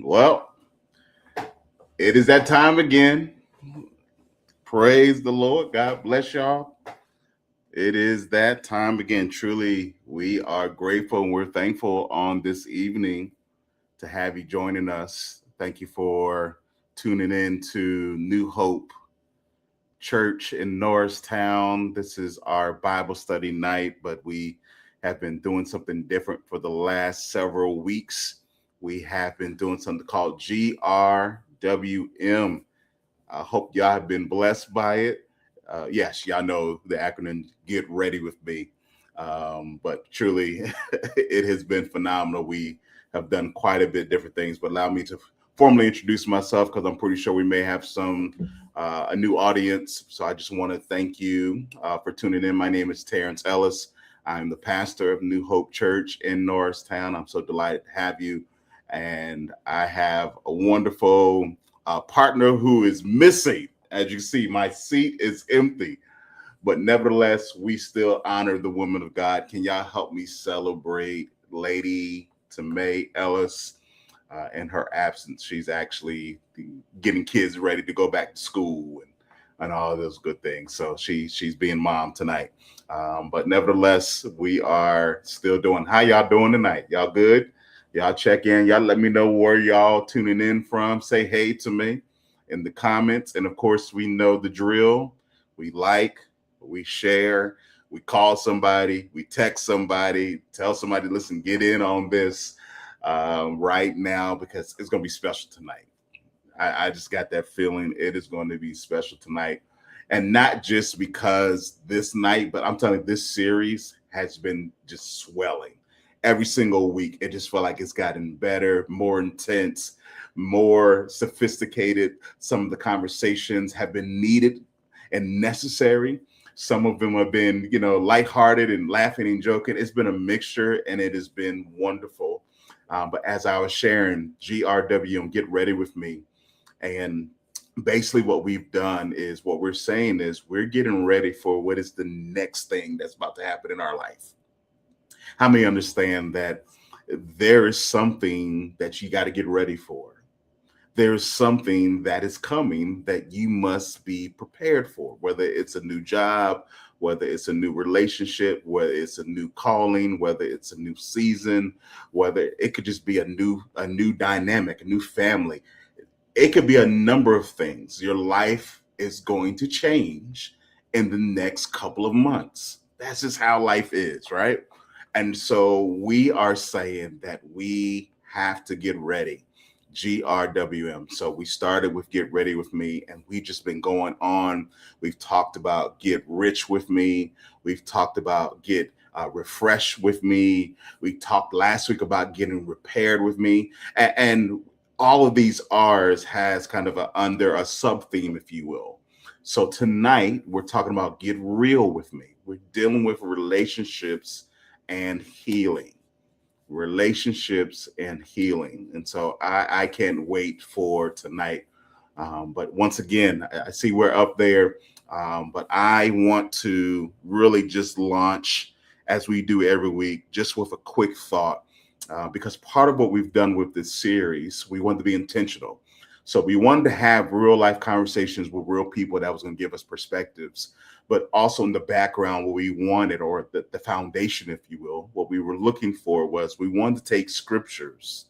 Well, it is that time again. Praise the Lord. God bless y'all. It is that time again. Truly, we are grateful and we're thankful on this evening to have you joining us. Thank you for tuning in to New Hope Church in Norristown. This is our Bible study night, but we have been doing something different for the last several weeks. We have been doing something called GRWM. I hope y'all have been blessed by it. Yes, y'all know the acronym Get Ready With Me. But truly, it has been phenomenal. We have done quite a bit different things, but allow me to formally introduce myself because I'm pretty sure we may have a new audience. So I just want to thank you for tuning in. My name is Terrence Ellis. I'm the pastor of New Hope Church in Norristown. I'm so delighted to have you. And I have a wonderful partner who is missing. As you see, my seat is empty, but nevertheless, we still honor the woman of God. Can y'all help me celebrate Lady Tomei Ellis in her absence? She's actually getting kids ready to go back to school and all those good things. So she's being mom tonight. But nevertheless, we are still doing. How y'all doing tonight? Y'all good? Y'all check in. Y'all let me know where y'all tuning in from. Say hey to me in the comments. And of course, we know the drill. We like, we share, we call somebody, we text somebody, tell somebody, listen, get in on this right now because it's going to be special tonight. I just got that feeling it is going to be special tonight. And not just because this night, but I'm telling you, this series has been just swelling every single week. It just felt like it's gotten better, more intense, more sophisticated. Some of the conversations have been needed and necessary. Some of them have been, lighthearted and laughing and joking. It's been a mixture and it has been wonderful. But as I was sharing, GRWM, Get Ready With Me. And basically what we've done is what we're saying is we're getting ready for what is the next thing that's about to happen in our life. How many understand that there is something that you got to get ready for? There's something that is coming that you must be prepared for, whether it's a new job, whether it's a new relationship, whether it's a new calling, whether it's a new season, whether it could just be a new dynamic, a new family. It could be a number of things. Your life is going to change in the next couple of months. That's just how life is, right? And so we are saying that we have to get ready. GRWM. So we started with Get Ready With Me, and we've just been going on. We've talked about Get Rich With Me. We've talked about Get Refreshed With Me. We talked last week about Getting Repaired With Me. And all of these R's has kind of under a sub theme, if you will. So tonight we're talking about Get Real With Me. We're dealing with relationships and healing. Relationships and healing. And so I can't wait for tonight. But once again, I see we're up there. But I want to really just launch, as we do every week, just with a quick thought. Because part of what we've done with this series, we wanted to be intentional. So we wanted to have real life conversations with real people that was going to give us perspectives, but also in the background, what we wanted, or the foundation, if you will, what we were looking for was we wanted to take scriptures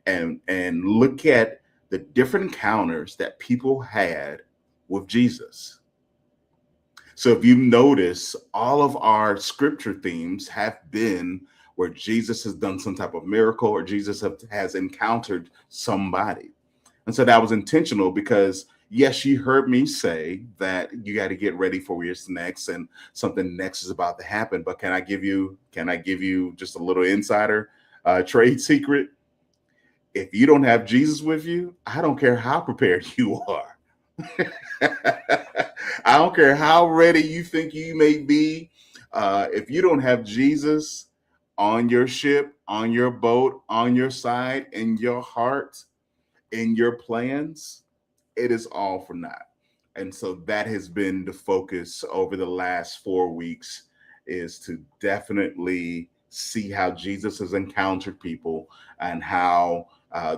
and look at the different encounters that people had with Jesus. So if you notice, all of our scripture themes have been where Jesus has done some type of miracle or Jesus has encountered somebody. And so that was intentional because, yes, you heard me say that you got to get ready for what's next and something next is about to happen. But can I give you just a little insider trade secret? If you don't have Jesus with you, I don't care how prepared you are. I don't care how ready you think you may be. If you don't have Jesus on your ship, on your boat, on your side, in your heart, in your plans, it is all for naught. And so that has been the focus over the last 4 weeks, is to definitely see how Jesus has encountered people and how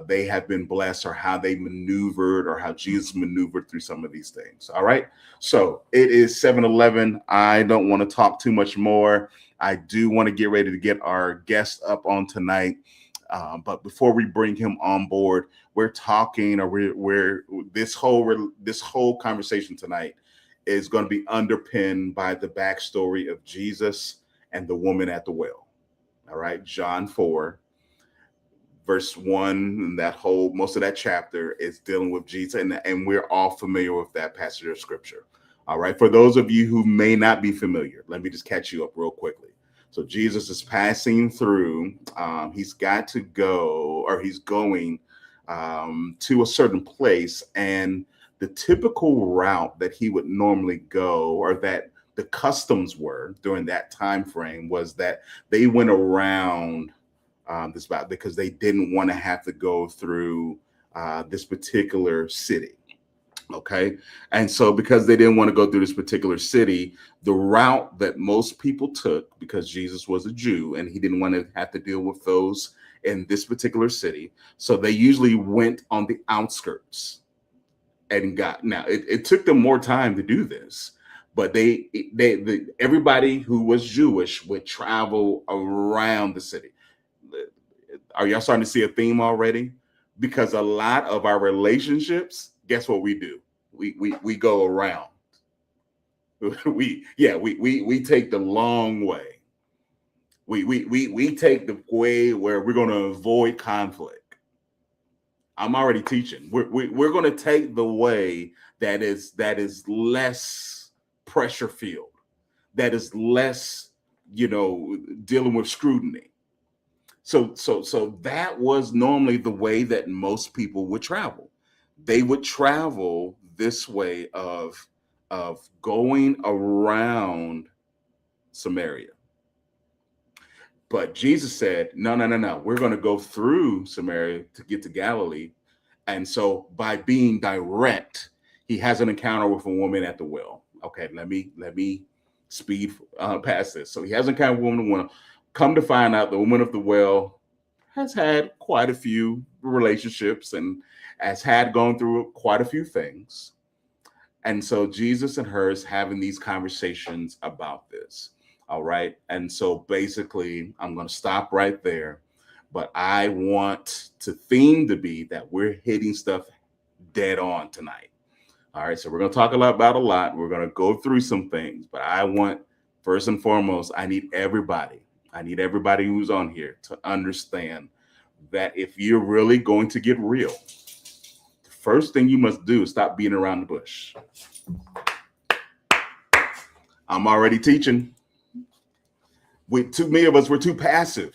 they have been blessed, or how they maneuvered, or how Jesus maneuvered through some of these things. All right. So it is 7:11. I don't want to talk too much more. I do want to get ready to get our guest up on tonight. But before we bring him on board, we're talking, or we're this whole conversation tonight is going to be underpinned by the backstory of Jesus and the woman at the well. All right, John 4, verse 1, and most of that chapter is dealing with Jesus, and we're all familiar with that passage of scripture. All right, for those of you who may not be familiar, let me just catch you up real quickly. So Jesus is passing through. He's got to go, or he's going to a certain place, and the typical route that he would normally go, or that the customs were during that time frame, was that they went around this about, because they didn't want to have to go through this particular city. Okay. And so because they didn't want to go through this particular city, the route that most people took, because Jesus was a Jew and he didn't want to have to deal with those in this particular city, so they usually went on the outskirts and now it took them more time to do this, but everybody who was Jewish would travel around the city. Are y'all starting to see a theme already? Because a lot of our relationships, guess what we do? We go around. we take the long way. We take the way where we're going to avoid conflict. I'm already teaching. We're going to take the way that is less pressure filled, that is less, dealing with scrutiny. So that was normally the way that most people would travel. They would travel this way of going around Samaria. But Jesus said, no. We're going to go through Samaria to get to Galilee. And so by being direct, he has an encounter with a woman at the well. Okay, let me speed past this. So he has an encounter with a woman at the well. Come to find out, the woman of the well has had quite a few relationships and had gone through quite a few things. And so Jesus and her is having these conversations about this. All right. And so basically, I'm going to stop right there. But I want the theme to be that we're hitting stuff dead on tonight. All right. So we're going to talk about a lot. We're going to go through some things. But I want, first and foremost, I need everybody who's on here to understand that if you're really going to get real, the first thing you must do is stop beating around the bush. I'm already teaching. Too many of us, we're too passive.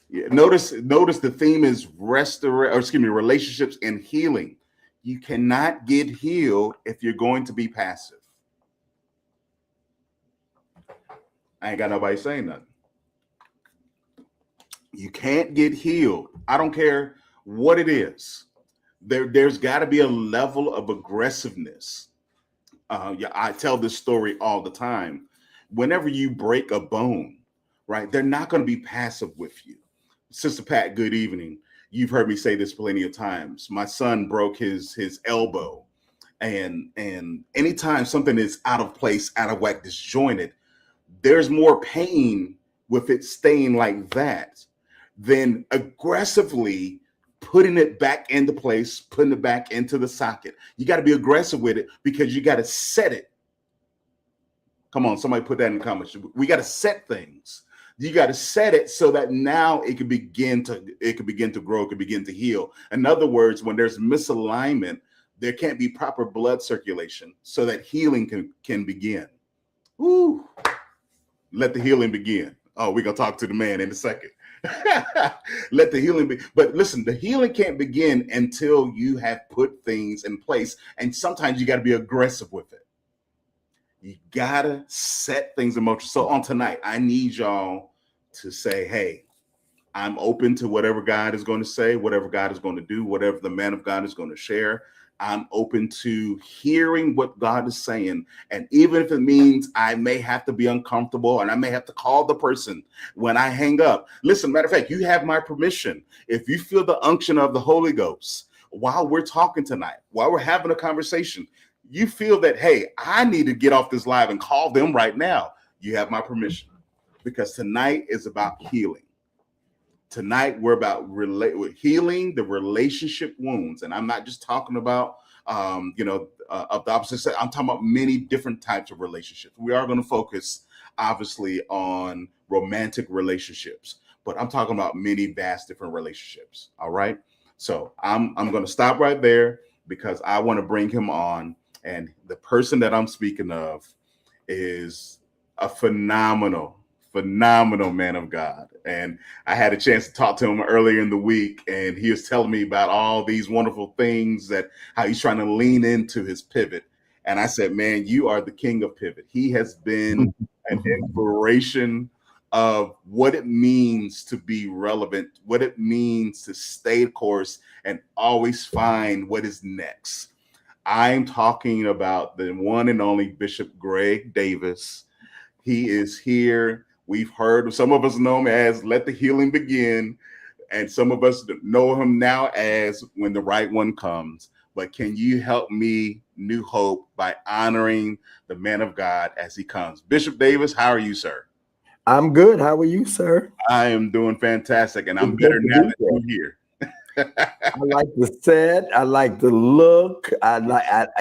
Yeah, notice the theme is relationships and healing. You cannot get healed if you're going to be passive. I ain't got nobody saying nothing. You can't get healed. I don't care what it is. There's got to be a level of aggressiveness. I tell this story all the time. Whenever you break a bone, right, they're not going to be passive with you. Sister Pat, good evening. You've heard me say this plenty of times. My son broke his elbow, and anytime something is out of place, out of whack, disjointed, there's more pain with it staying like that than aggressively putting it back into place, putting it back into the socket. You got to be aggressive with it because you got to set it. Come on, somebody put that in the comments. We got to set things. You got to set it so that now it can begin to grow, it can begin to heal. In other words, when there's misalignment, there can't be proper blood circulation so that healing can begin. Woo. Let the healing begin. Oh, we're going to talk to the man in a second. Let the healing be. But listen, the healing can't begin until you have put things in place. And sometimes you got to be aggressive with it. You got to set things in motion. So on tonight, I need y'all to say, hey, I'm open to whatever God is going to say, whatever God is going to do, whatever the man of God is going to share. I'm open to hearing what God is saying. And even if it means I may have to be uncomfortable and I may have to call the person when I hang up. Listen, matter of fact, you have my permission. If you feel the unction of the Holy Ghost while we're talking tonight, while we're having a conversation, you feel that, hey, I need to get off this live and call them right now. You have my permission, because tonight is about healing. Tonight, we're about healing the relationship wounds. And I'm not just talking about, of the opposite side. I'm talking about many different types of relationships. We are going to focus, obviously, on romantic relationships, but I'm talking about many vast different relationships. All right. So I'm going to stop right there, because I want to bring him on. And the person that I'm speaking of is a phenomenal man of God. And I had a chance to talk to him earlier in the week, and he was telling me about all these wonderful things, that how he's trying to lean into his pivot. And I said, man, you are the king of pivot. He has been an inspiration of what it means to be relevant, what it means to stay the course and always find what is next. I'm talking about the one and only Bishop Greg Davis. He is here. We've heard, some of us know him as Let the Healing Begin, and some of us know him now as When the Right One Comes. But can you help me, New Hope, by honoring the man of God as he comes? Bishop Davis, how are you, sir? I'm good. How are you, sir? I am doing fantastic, and I'm better now that you're here. I like the set. I like the look.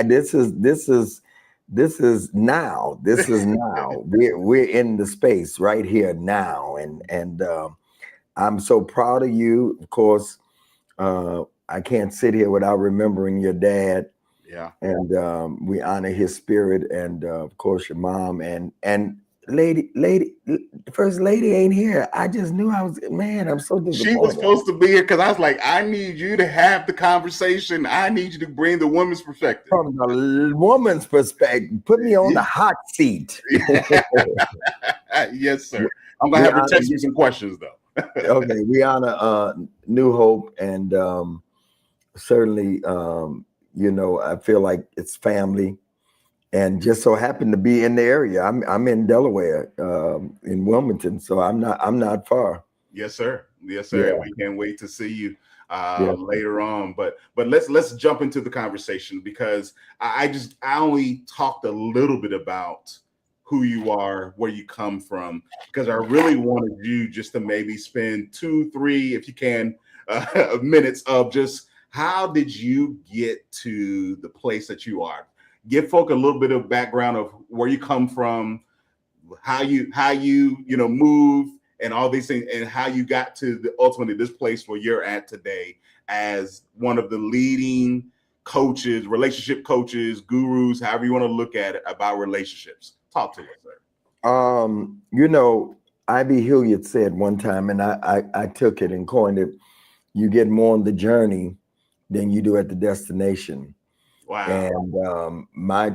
This is now. This is now. We're in the space right here now, and I'm so proud of you. Of course, I can't sit here without remembering your dad. Yeah, and we honor his spirit, and of course your mom and lady, first lady ain't here. I just knew I'm so disappointed. She was supposed to be here, because I was like, I need you to have the conversation. I need you to bring the woman's perspective. From the woman's perspective, put me on the hot seat. Yes, sir. I'm gonna have her text you some questions though. Okay, we honor New Hope, and certainly, I feel like it's family. And just so happened to be in the area. I'm in Delaware, in Wilmington, so I'm not far. Yes, sir. Yes, sir. Yeah. We can't wait to see you later on. But let's jump into the conversation, because I only talked a little bit about who you are, where you come from, because I really wanted you just to maybe spend 2-3, if you can, minutes of just how did you get to the place that you are. Give folk a little bit of background of where you come from, how you move, and all these things, and how you got to ultimately this place where you're at today as one of the leading coaches, relationship coaches, gurus, however you want to look at it, about relationships. Talk to us, sir. I.B. Hilliard said one time, and I took it and coined it: you get more on the journey than you do at the destination. Wow. And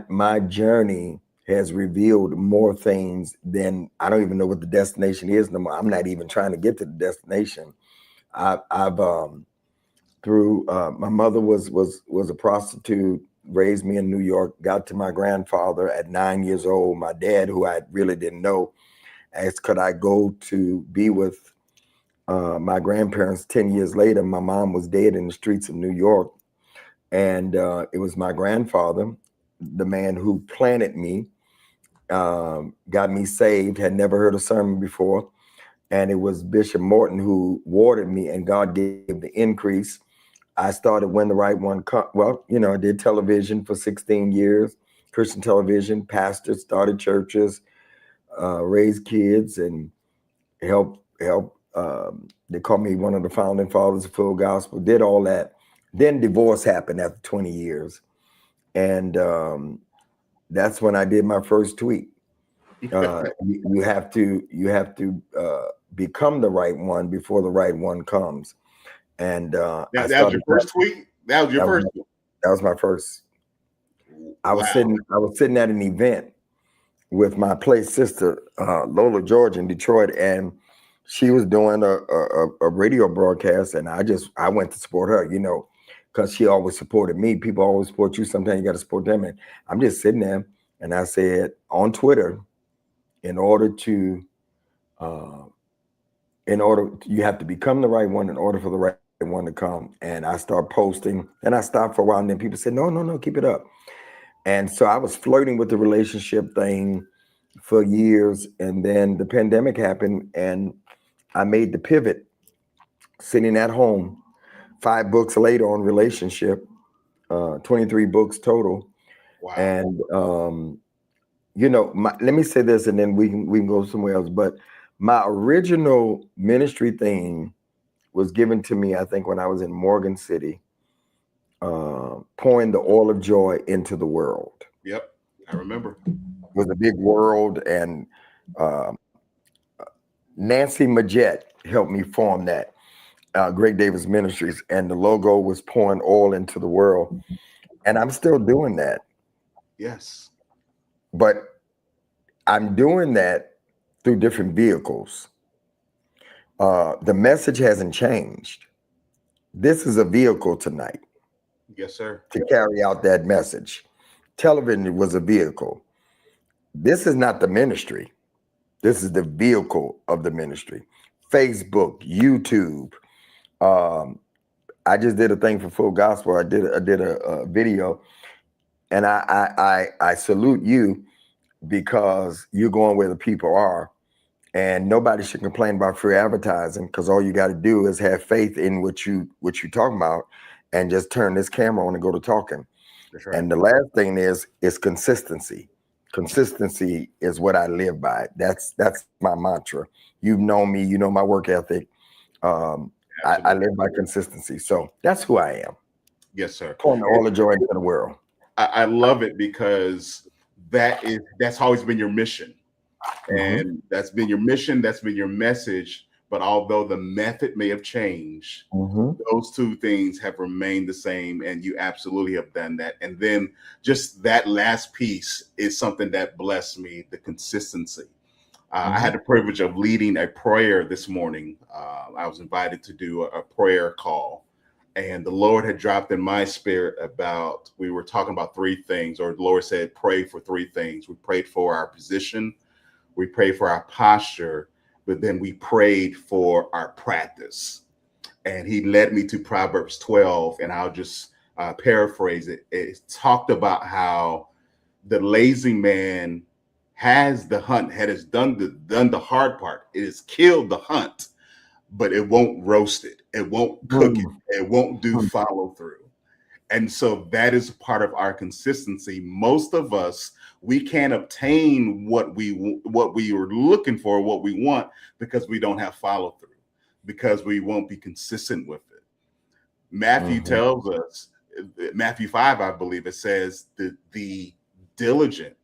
my journey has revealed more things than I don't even know what the destination is no more. I'm not even trying to get to the destination. I've through my mother was a prostitute, raised me in New York, got to my grandfather at 9 years old. My dad, who I really didn't know, asked could I go to be with my grandparents. 10 years later, my mom was dead in the streets of New York. And it was my grandfather, the man who planted me, got me saved, had never heard a sermon before. And it was Bishop Morton who watered me, and God gave the increase. I started When the Right One Comes. Well, I did television for 16 years, Christian television, pastored, started churches, raised kids, and helped. They called me one of the founding fathers of Full Gospel, did all that. Then divorce happened after 20 years. And that's when I did my first tweet. You have to become the right one before the right one comes. And that was your first tweet? That was your first? That was my first. I was sitting at an event with my play sister, Lola George, in Detroit, and she was doing a radio broadcast, and I went to support her. because she always supported me. People always support you. Sometimes you got to support them. And I'm just sitting there, and I said on Twitter, in order to, you have to become the right one in order for the right one to come. And I start posting, and I stopped for a while, and then people said, no, no, no, keep it up. And so I was flirting with the relationship thing for years, and then the pandemic happened, and I made the pivot, sitting at home, 5 books later on relationship, 23 books total. Wow. And let me say this, and then we can go somewhere else. But my original ministry thing was given to me, I think, when I was in Morgan City, pouring the oil of joy into the world. Yep, I remember. It was a big world, and Nancy Majette helped me form that, Greg Davis Ministries, and the logo was pouring oil into the world. And I'm still doing that. Yes. But I'm doing that through different vehicles. The message hasn't changed. This is a vehicle tonight. Yes, sir. To carry out that message. Television was a vehicle. This is not the ministry. This is the vehicle of the ministry. Facebook, YouTube. I just did a thing for Full Gospel. I did a video, and I salute you, because you're going where the people are, and nobody should complain about free advertising, because all you got to do is have faith in what you're talking about, and just turn this camera on and go to talking. That's right. And the last thing is consistency. Consistency is what I live by. That's my mantra. You've known me, you know my work ethic. I live by consistency. So that's who I am. Yes, sir. Pouring all the joy into the world. I love it, because that's always been your mission. And that's been your mission, that's been your message. But although the method may have changed, those two things have remained the same, and you absolutely have done that. And then just that last piece is something that blessed me, the consistency. I had the privilege of leading a prayer this morning. I was invited to do a prayer call, and the Lord had dropped in my spirit we were talking about 3 things, or the Lord said, pray for 3 things. We prayed for our position, we prayed for our posture, but then we prayed for our practice. And he led me to Proverbs 12, and I'll just paraphrase it. It talked about how the lazy man has the hunt, has done the hard part. It has killed the hunt, but it won't roast it. It won't cook it. It won't do follow through. And so that is part of our consistency. Most of us, we can't obtain what we are looking for, what we want, because we don't have follow through, because we won't be consistent with it. Matthew tells us, Matthew 5, I believe it says, the diligent,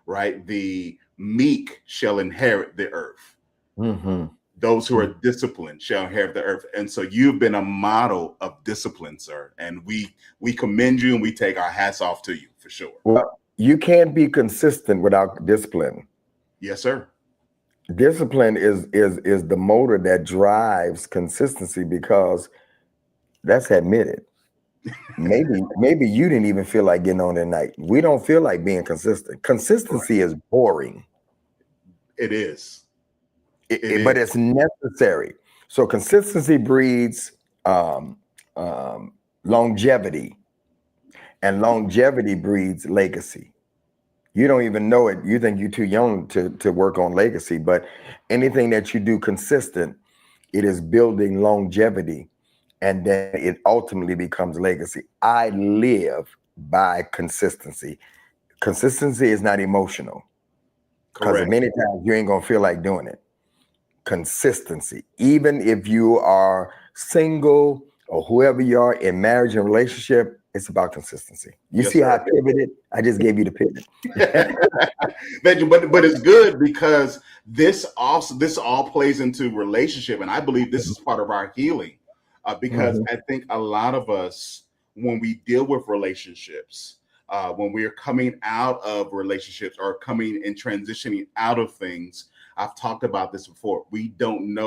right? The meek shall inherit the earth. Those who are disciplined shall inherit the earth. And so you've been a model of discipline, sir. And we commend you, and we take our hats off to you, for sure. Well, you can't be consistent without discipline. Yes, sir. Discipline is the motor that drives consistency, because let's admit it. Maybe you didn't even feel like getting on at night. We don't feel like being consistent. Consistency is boring. It is. But it's necessary. So consistency breeds longevity, and longevity breeds legacy. You don't even know it. You think you're too young to work on legacy, but anything that you do consistent, it is building longevity, and then it ultimately becomes legacy. I live by consistency. Consistency is not emotional, because many times you ain't gonna feel like doing it. Consistency, even if you are single or whoever you are in marriage and relationship, it's about consistency. You see how I pivoted? I just gave you the pivot. But it's good, because this all plays into relationship, and I believe this is part of our healing, because I think a lot of us, when we deal with relationships, when we are coming out of relationships or coming and transitioning out of things, I've talked about this before. We don't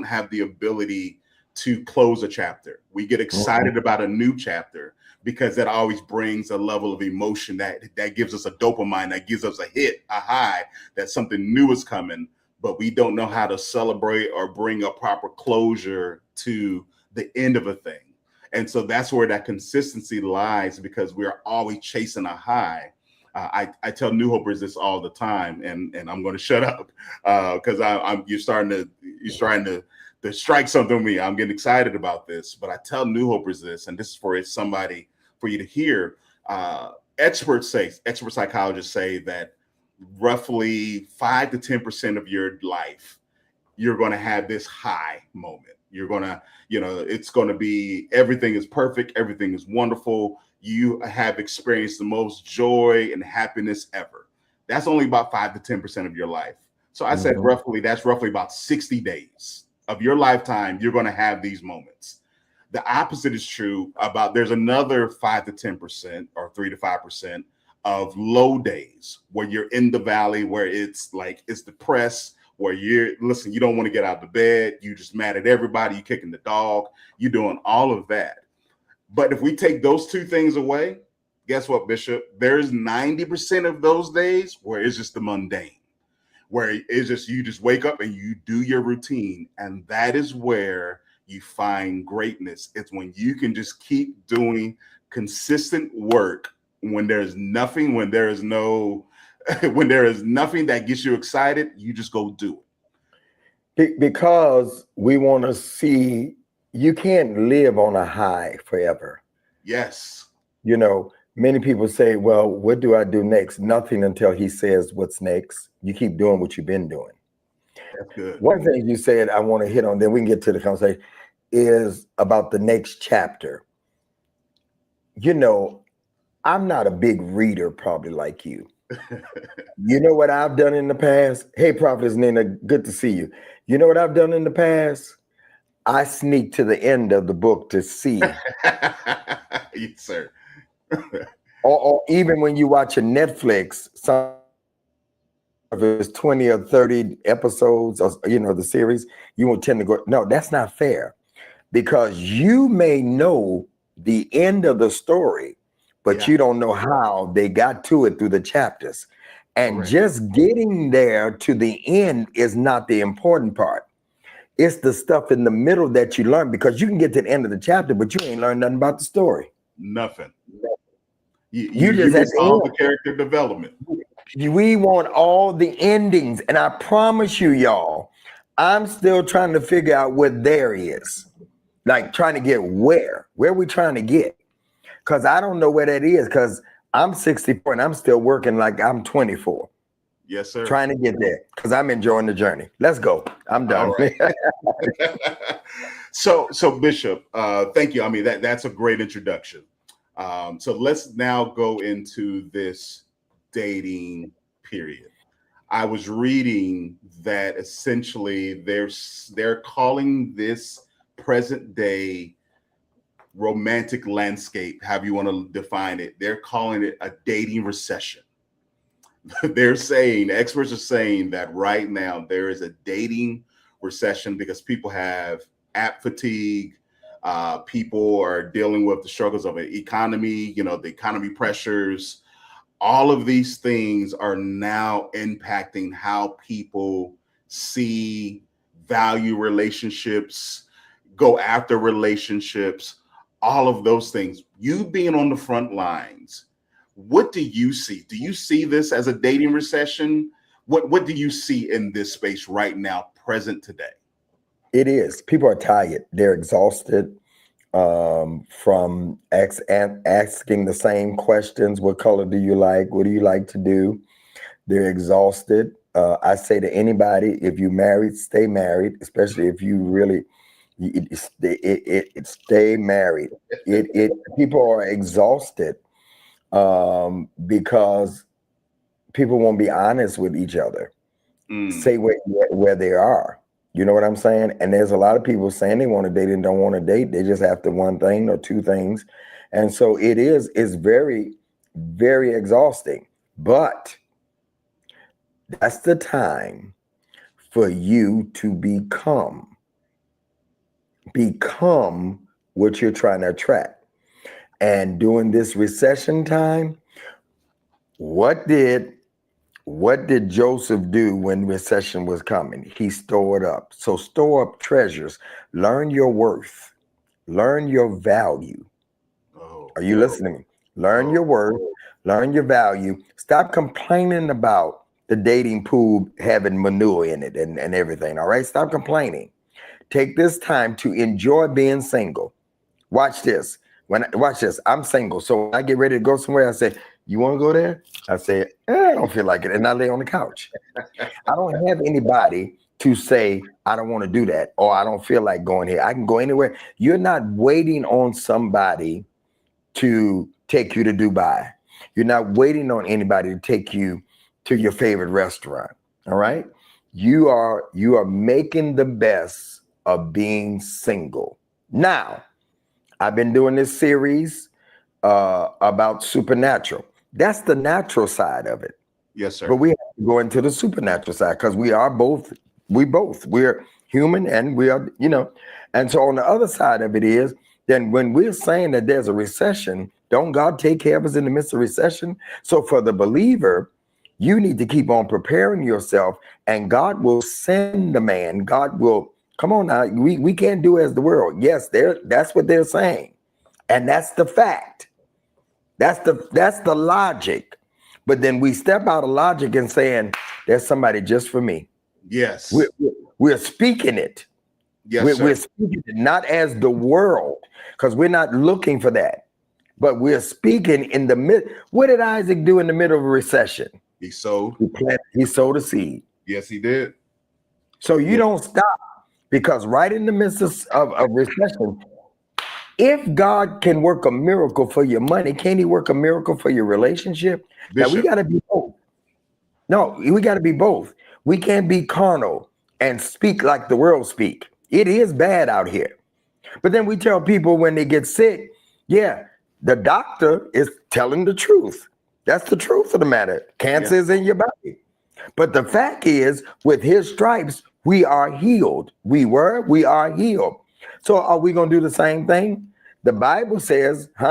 have the ability to close a chapter. We get excited about a new chapter because that always brings a level of emotion that gives us a dopamine, that gives us a hit, a high, that something new is coming, but we don't know how to celebrate or bring a proper closure to the end of a thing. And so that's where that consistency lies, because we're always chasing a high. I tell New Hopers this all the time, and I'm going to shut up because you're starting to strike something with me. I'm getting excited about this, but I tell New Hopers this, and this is for somebody for you to hear. Expert psychologists say that roughly 5 to 10% of your life, you're going to have this high moment. You're going to, it's going to be, everything is perfect. Everything is wonderful. You have experienced the most joy and happiness ever. That's only about 5 to 10% of your life. So I said that's roughly about 60 days of your lifetime. You're going to have these moments. The opposite is true about, there's another 5 to 10% or 3 to 5% of low days where you're in the valley, where it's depressed, where you don't want to get out of bed. You just mad at everybody. You kicking the dog. You're doing all of that. But if we take those two things away, guess what, Bishop? There's 90% of those days where it's just the mundane, where it's just, you just wake up and you do your routine. And that is where you find greatness. It's when you can just keep doing consistent work when there is nothing, when there is nothing that gets you excited, you just go do it. Because we want to see, you can't live on a high forever. Yes. Many people say, well, what do I do next? Nothing until he says what's next. You keep doing what you've been doing. That's good. One thing you said I want to hit on, then we can get to the conversation, is about the next chapter. I'm not a big reader, probably like you. You know what I've done in the past? Hey, Prophetess Nina, good to see you. You know what I've done in the past? I sneak to the end of the book to see. Yes, sir. or even when you watch a Netflix, some of it's 20 or 30 episodes, or the series, you won't tend to go, no, that's not fair. Because you may know the end of the story, but you don't know how they got to it through the chapters. And just getting there to the end is not the important part. It's the stuff in the middle that you learn, because you can get to the end of the chapter, but you ain't learned nothing about the story. Nothing. You just miss all the character development. We want all the endings. And I promise you, y'all, I'm still trying to figure out what there is. Like trying to get where are we trying to get? Because I don't know where that is, because I'm 64 and I'm still working like I'm 24. Yes, sir. Trying to get there because I'm enjoying the journey. Let's go. I'm done. Right. So Bishop, thank you. I mean, that's a great introduction. So let's now go into this dating period. I was reading that essentially they're calling this present day romantic landscape, however you want to define it, they're calling it a dating recession. Experts are saying that right now there is a dating recession because people have app fatigue. People are dealing with the struggles of an economy, the economy pressures. All of these things are now impacting how people see, value relationships, go after relationships, all of those things. You being on the front lines, what do you see? Do you see this as a dating recession? What do you see in this space right now, present today? It is. People are tired. They're exhausted from asking the same questions. What color do you like? What do you like to do? They're exhausted. I say to anybody, if you married, stay married, especially if you really stay married. People are exhausted because people won't be honest with each other. Say where they are. You know what I'm saying? And there's a lot of people saying they want to date and don't want to date. They just after one thing or two things. And so it's very, very exhausting. But that's the time for you to become become what you're trying to attract. And during this recession time, what did Joseph do when recession was coming? He stored up. So store up treasures. Learn your worth. Learn your value. Are you listening to me? Learn your worth. Learn your value. Stop complaining about the dating pool having manure in it and everything. All right? Stop complaining. Take this time to enjoy being single. Watch this. Watch this. I'm single. So when I get ready to go somewhere, I say, you want to go there? I say, I don't feel like it. And I lay on the couch. I don't have anybody to say, I don't want to do that, or I don't feel like going here. I can go anywhere. You're not waiting on somebody to take you to Dubai. You're not waiting on anybody to take you to your favorite restaurant. All right. You are making the best of being single. Now, I've been doing this series about supernatural. That's the natural side of it. Yes, sir. But we have to go into the supernatural side because we're human and we are, and so on the other side of it is, then when we're saying that there's a recession, don't God take care of us in the midst of recession? So for the believer, you need to keep on preparing yourself, and God will send the man. God will, come on now, we can't do as the world. Yes, that's what they're saying. And that's the fact. That's the logic. But then we step out of logic and saying, there's somebody just for me. Yes. We're speaking it. Yes, we're speaking it not as the world, because we're not looking for that. But we're speaking in the mid. What did Isaac do in the middle of a recession? He sowed. He sowed a seed. Yes, he did. So you don't stop, because right in the midst of recession, if God can work a miracle for your money, can he work a miracle for your relationship? Bishop. Now we got to be both. No, we got to be both. We can't be carnal and speak like the world speak. It is bad out here. But then we tell people when they get sick, yeah, the doctor is telling the truth. That's the truth of the matter. Cancer is in your body. But the fact is, with his stripes, we are healed. We are healed. So are we going to do the same thing? The Bible says, he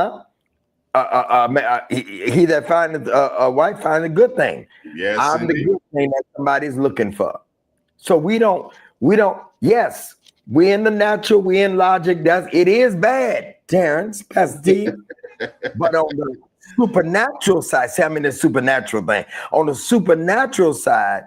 that findeth a wife findeth a good thing. Yes, I'm indeed. the good thing that somebody's looking for. So we don't, yes, we in the natural, we in logic. It is bad, Terrence, Pastor T. But on the supernatural side, the supernatural thing. On the supernatural side,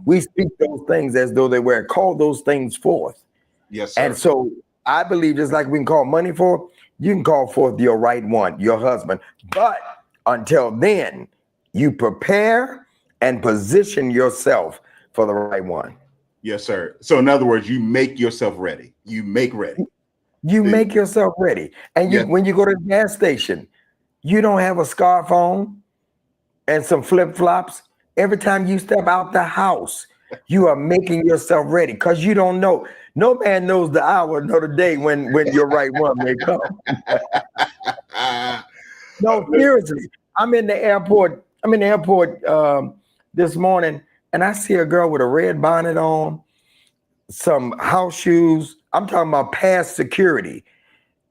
we speak those things as though they were, call those things forth. Yes, sir. And so I believe, just like we can call money forth, you can call forth your right one, your husband. But until then, you prepare and position yourself for the right one. Yes, sir. So in other words, you make yourself ready. You make ready. You make yourself ready. And when you go to the gas station, you don't have a scarf on and some flip-flops. Every time you step out the house, you are making yourself ready, because you don't know. No man knows the hour nor the day when your right one may come. No, seriously. I'm in the airport this morning, and I see a girl with a red bonnet on, some house shoes. I'm talking about past security,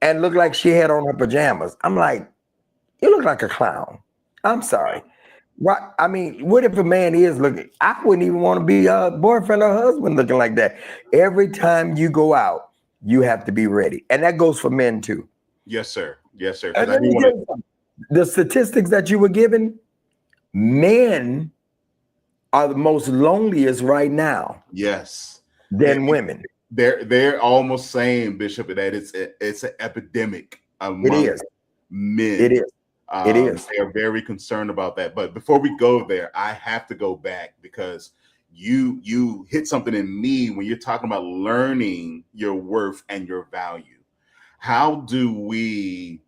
and looked like she had on her pajamas. I'm like, you look like a clown. I'm sorry. What? I mean, what if a man is looking? I wouldn't even want to be a boyfriend or husband looking like that. Every time you go out, you have to be ready. And that goes for men too. Yes, sir. Yes, sir. And the statistics that you were given, men are the most loneliest right now. Yes. Than women. They're almost saying, Bishop, that it's an epidemic among men. It is. It is. They are very concerned about that. But before we go there, I have to go back, because you hit something in me when you're talking about learning your worth and your value. How do we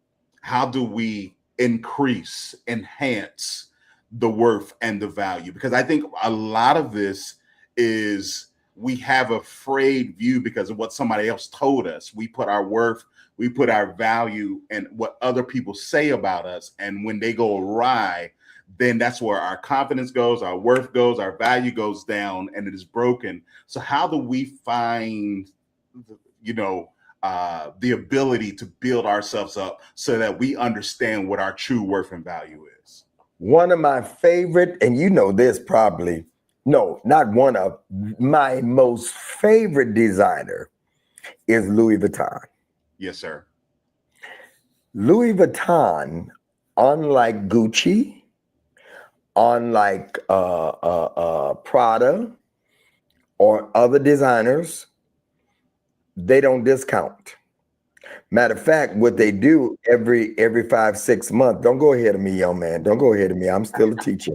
enhance the worth and the value? Because I think a lot of this is, we have a frayed view because of what somebody else told us. We put our worth, we put our value in what other people say about us. And when they go awry, then that's where our confidence goes, our worth goes, our value goes down, and it is broken. So how do we find, the ability to build ourselves up so that we understand what our true worth and value is. One of my favorite, and you know this probably, no, not one of, my most favorite designer is Louis Vuitton. Yes, sir. Louis Vuitton, unlike Gucci, unlike Prada or other designers, they don't discount. Matter of fact, what they do every 5-6 months, don't go ahead of me, young man. Don't go ahead of me. I'm still a teacher.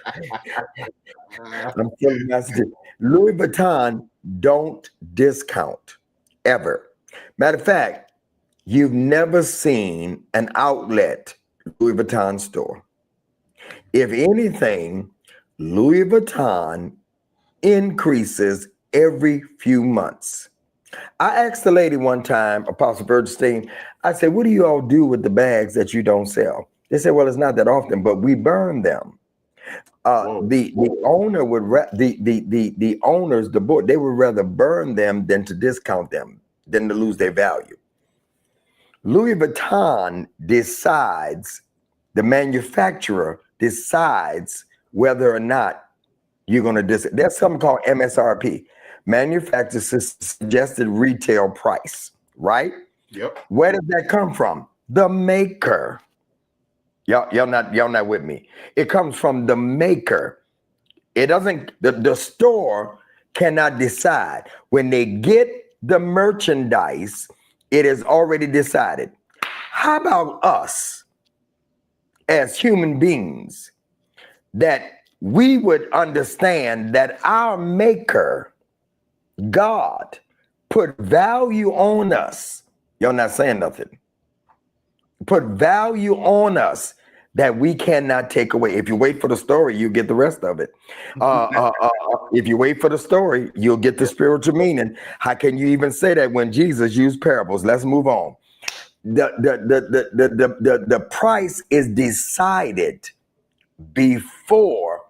I'm still a master. Louis Vuitton don't discount ever. Matter of fact, you've never seen an outlet Louis Vuitton store. If anything, Louis Vuitton increases every few months. I asked the lady one time, Apostle Bergstein, I said, what do you all do with the bags that you don't sell? They said, well, it's not that often, but we burn them. The owner would the owners, the board, they would rather burn them than to discount them, than to lose their value. Louis Vuitton decides, the manufacturer decides whether or not you're going to there's something called MSRP, manufacturer suggested retail price, right? Yep. Where does that come from? The maker. Y'all not with me. It comes from the maker. It doesn't, the store cannot decide. When they get the merchandise, it is already decided. How about us as human beings, that we would understand that our maker, God, put value on us. Y'all not saying nothing. Put value on us that we cannot take away. If you wait for the story, you get the rest of it. If you wait for the story, you'll get the spiritual meaning. How can you even say that when Jesus used parables? Let's move on. The price is decided before.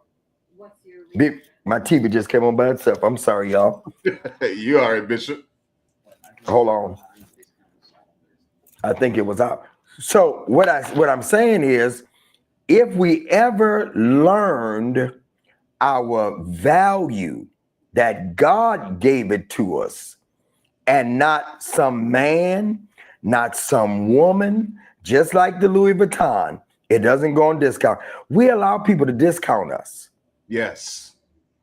My TV just came on by itself. I'm sorry, y'all. You all right, Bishop? Hold on. I think it was out. So what I'm saying is, if we ever learned our value, that God gave it to us, and not some man, not some woman, just like the Louis Vuitton, it doesn't go on discount. We allow people to discount us. Yes.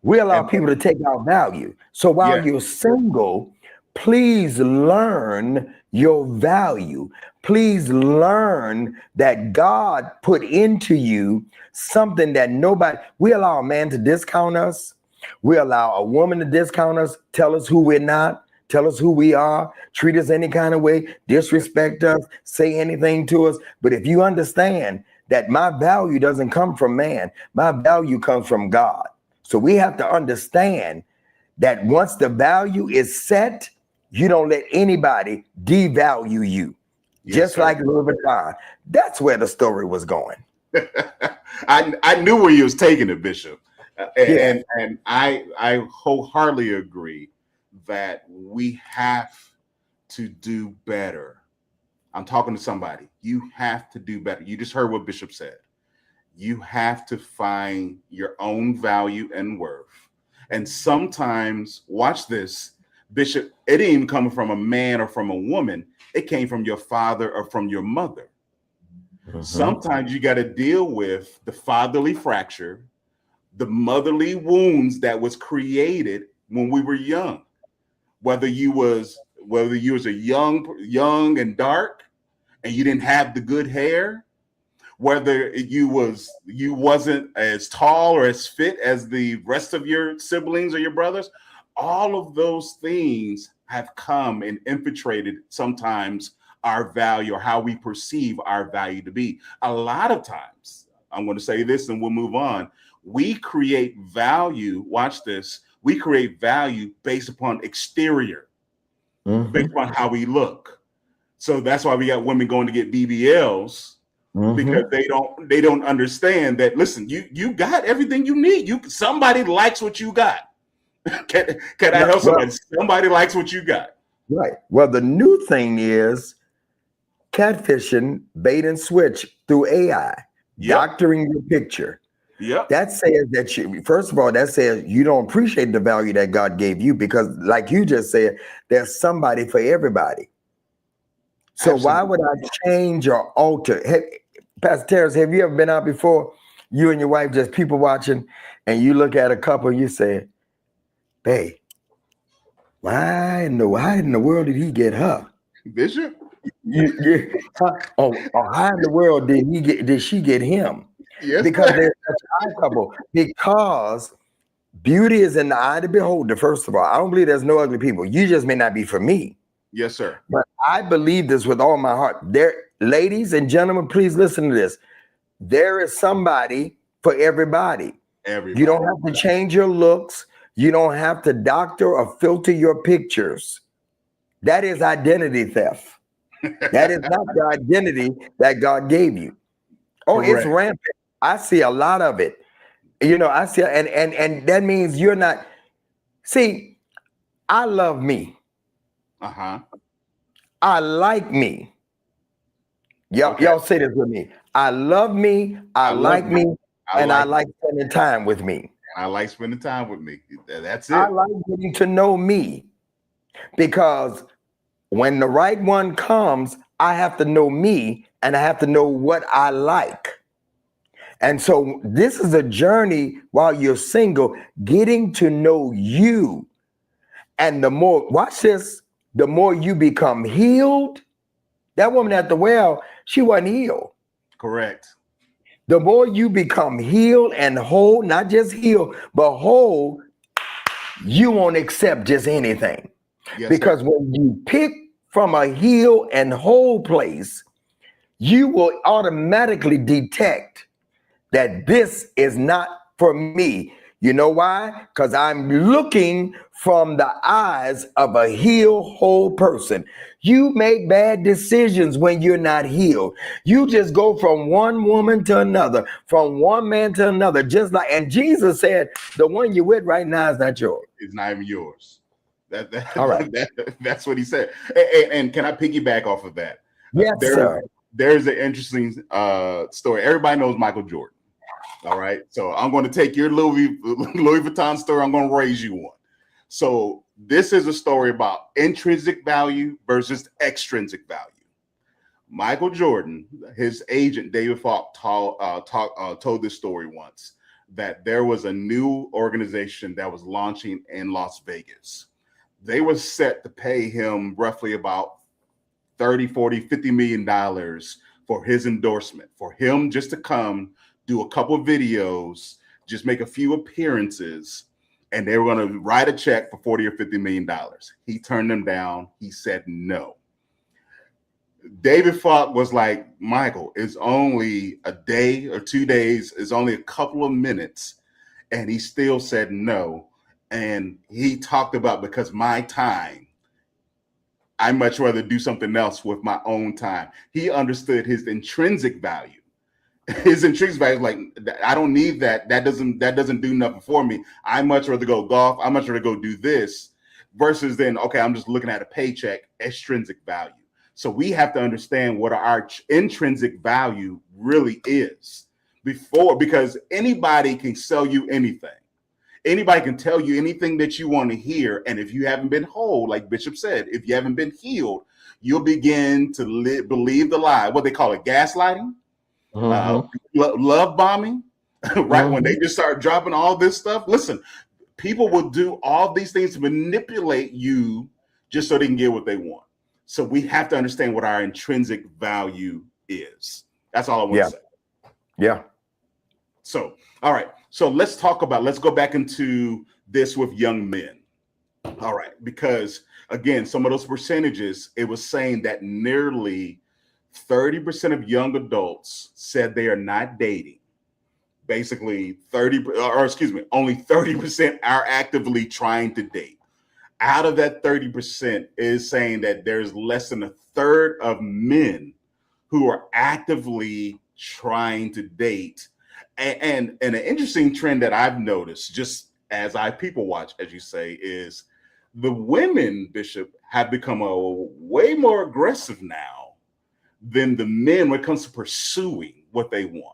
We allow people to take our value. So while you're single, please learn your value. Please learn that God put into you something that nobody, we allow a man to discount us. We allow a woman to discount us, tell us who we're not, tell us who we are, treat us any kind of way, disrespect us, say anything to us. But if you understand that my value doesn't come from man, my value comes from God. So we have to understand that once the value is set, you don't let anybody devalue you. Yes, just sir. Like Louis Vuitton. That's where the story was going. I knew where you was taking it, Bishop. And I wholeheartedly agree that we have to do better. I'm talking to somebody. You have to do better. You just heard what Bishop said. You have to find your own value and worth. And sometimes, watch this, Bishop, it didn't even come from a man or from a woman. It came from your father or from your mother. Mm-hmm. Sometimes you got to deal with the fatherly fracture, the motherly wounds that was created when we were young. Whether you was a young and dark, and you didn't have the good hair, whether you wasn't as tall or as fit as the rest of your siblings or your brothers, all of those things have come and infiltrated sometimes our value or how we perceive our value to be. A lot of times, I'm going to say this and we'll move on. We create value. Watch this. We create value based upon exterior, mm-hmm. based upon how we look. So that's why we got women going to get BBLs. Mm-hmm. Because they don't understand that. Listen, you got everything you need. Somebody likes what you got. Can I help somebody? Somebody likes what you got. Right. Well, the new thing is catfishing, bait and switch through AI, Yep. doctoring your picture. Yep. That says that you, first of all, that says you don't appreciate the value that God gave you because, like you just said, there's somebody for everybody. So why Absolutely. would I change or alter? Pastor Terrence, have you ever been out before? You and your wife just people watching, and you look at a couple, and you say, "Hey, why in the world did he get her? Bishop? How in the world did she get him? Yes, Because sir. they're such an odd couple. Because beauty is in the eye of the beholder. First of all, I don't believe there's no ugly people. You just may not be for me. Yes, sir. But I believe this with all my heart. There, ladies and gentlemen, please listen to this. There is somebody for everybody. You don't Everybody. have to change your looks. You don't have to doctor or filter your pictures. That is identity theft. That is not the identity that God gave you. Oh, it's Correct. rampant. I see a lot of it. I see, and that means you're not. See, I love me. Uh-huh. I like me. Y'all, Okay. y'all say this with me. I love me. I I love like me. me, I and I like like spending time with me. I like spending time with me. That's I it. like getting to know me because when the right one comes, I have to know me and I have to know what I like. And so this is a journey while you're single, getting to know you. And the more, watch this, the more you become healed. That woman at the well, she wasn't healed. Correct. The more you become healed and whole, not just healed, but whole, you won't accept just anything. Yes, sir. Because when you pick from a healed and whole place, you will automatically detect that this is not for me. You know why? Because I'm looking from the eyes of a healed whole person. You make bad decisions when you're not healed. You just go from one woman to another, from one man to another, just like, and Jesus said, the one you're with right now is not yours. It's not even yours. All right. That's what he said. And can I piggyback off of that? Yes, sir. There's an interesting story. Everybody knows Michael Jordan. All right. So I'm going to take your Louis Vuitton story. I'm going to raise you one. So this is a story about intrinsic value versus extrinsic value. Michael Jordan, his agent David Falk told this story once that there was a new organization that was launching in Las Vegas. They were set to pay him roughly about 30, 40, 50 million dollars for his endorsement, for him just to come do a couple of videos, just make a few appearances, and they were going to write a check for 40 or 50 million dollars. He turned them down. He said no. David Falk was like, Michael, it's only a day or 2 days, it's only a couple of minutes. And he still said no. And he talked about, because my time, I much rather do something else with my own time. He understood his intrinsic value. His intrinsic value is like, I don't need that. That doesn't do nothing for me. I much rather go golf. I much rather go do this versus then, okay, I'm just looking at a paycheck, extrinsic value. So we have to understand what our intrinsic value really is because anybody can sell you anything. Anybody can tell you anything that you want to hear. And if you haven't been whole, like Bishop said, if you haven't been healed, you'll begin to believe the lie. What they call it, gaslighting, Mm-hmm. love bombing, right? When Mm-hmm. they just start dropping all this stuff. Listen, people will do all these things to manipulate you just so they can get what they want. So we have to understand what our intrinsic value is. That's all I want to say. Yeah. So, all right. So let's go back into this with young men. All right. Because again, some of those percentages, it was saying that nearly 30% of young adults said they are not dating. Basically, only 30% are actively trying to date. Out of that 30% is saying that there's less than a third of men who are actively trying to date. And an interesting trend that I've noticed, just as I people watch, as you say, is the women, Bishop, have become a way more aggressive now than the men when it comes to pursuing what they want.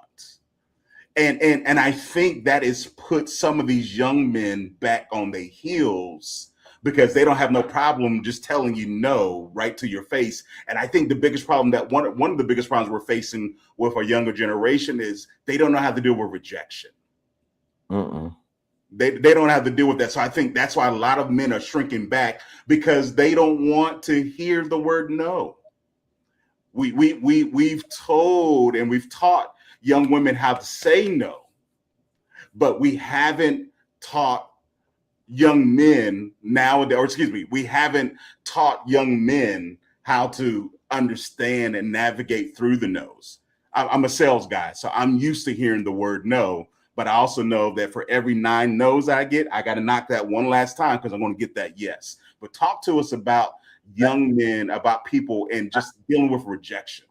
And I think that has put some of these young men back on their heels because they don't have no problem just telling you no right to your face. And I think the biggest problem that one of the biggest problems we're facing with our younger generation is they don't know how to deal with rejection. They don't have to deal with that. So I think that's why a lot of men are shrinking back because they don't want to hear the word no. We've told and we've taught young women how to say no, but we haven't taught young men nowadays, or excuse me, we haven't taught young men how to understand and navigate through the no's. I'm a sales guy, so I'm used to hearing the word no, but I also know that for every 9 no's I get, I got to knock that one last time because I'm going to get that yes. But talk to us about young men, about people, and just dealing with rejection.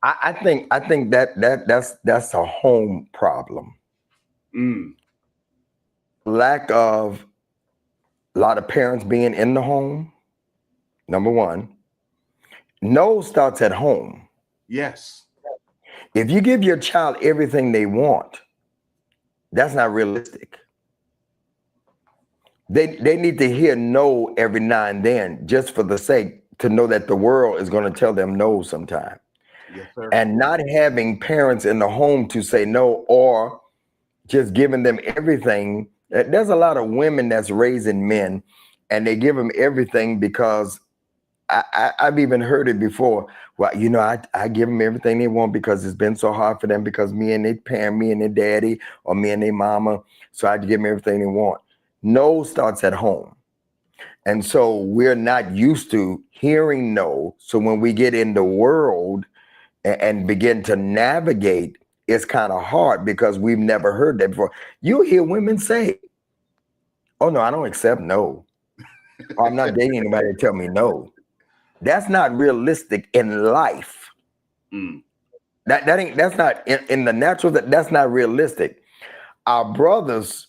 I think that's a home problem. Lack of a lot of parents being in the home. Number one. No starts at home. Yes. If you give your child everything they want, that's not realistic. They need to hear no every now and then, just for the sake to know that the world is going to tell them no sometime. Yes, sir. And not having parents in the home to say no, or just giving them everything. There's a lot of women that's raising men and they give them everything because I've even heard it before. Well, you know, I give them everything they want because it's been so hard for them because me and their parent, me and their daddy, or me and their mama. So I give them everything they want. No starts at home. And so we're not used to hearing no. So when we get in the world and begin to navigate, it's kind of hard because we've never heard that before. You hear women say, oh, no, I don't accept no. Or I'm not dating anybody to tell me no. That's not realistic in life. That's not in the natural, that's not realistic. Our brothers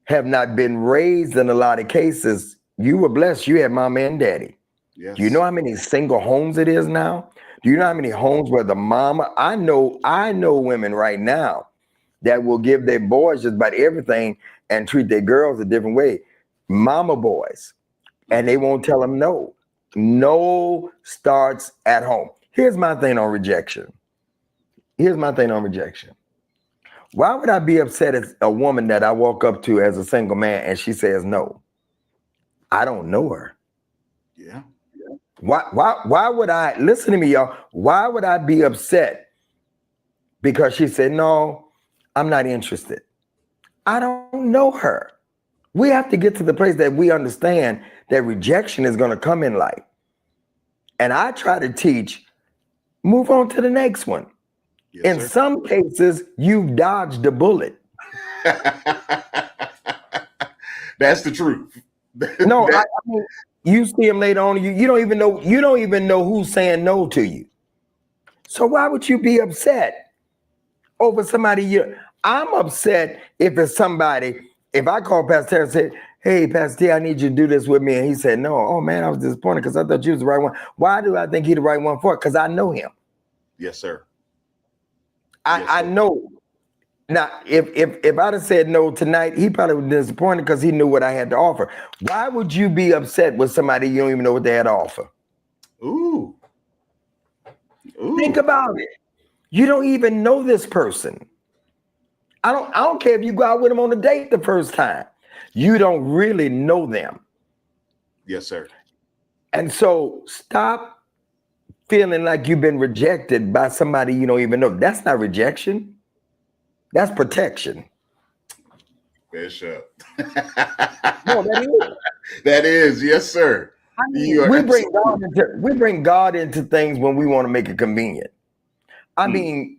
have not been raised in a lot of cases. You were blessed. You had mama and daddy. Yes. Do you know how many single homes it is now? Do you know how many homes where the mama, I know women right now that will give their boys just about everything and treat their girls a different way. Mama boys. And they won't tell them no. No starts at home. Here's my thing on rejection. Why would I be upset as a woman that I walk up to as a single man and she says no? I don't know her. Yeah. Why would I, listen to me, y'all, why would I be upset because she said, no, I'm not interested? I don't know her. We have to get to the place that we understand that rejection is going to come in life. And I try to teach, move on to the next one. Yes, in sir. some cases, you've dodged a bullet. That's the truth. No, I mean, you see him later on, you don't even know who's saying no to you. So why would you be upset over somebody? I'm upset if it's somebody, if I call Pastor Terry and say, hey, Pastor T, I need you to do this with me. And he said, no. Oh, man, I was disappointed because I thought you was the right one. Why do I think he's the right one for it? Because I know him. Yes, sir. I know. Now, if I'd have said no tonight, he probably would be disappointed because he knew what I had to offer. Why would you be upset with somebody you don't even know what they had to offer? Ooh. Think about it. You don't even know this person. I don't care if you go out with them on a date the first time. You don't really know them. Yes, sir. And so stop feeling like you've been rejected by somebody you don't even know. That's not rejection. That's protection. Bishop. No, that is. That is, yes, sir. I mean, we bring God into things when we want to make it convenient. I mean,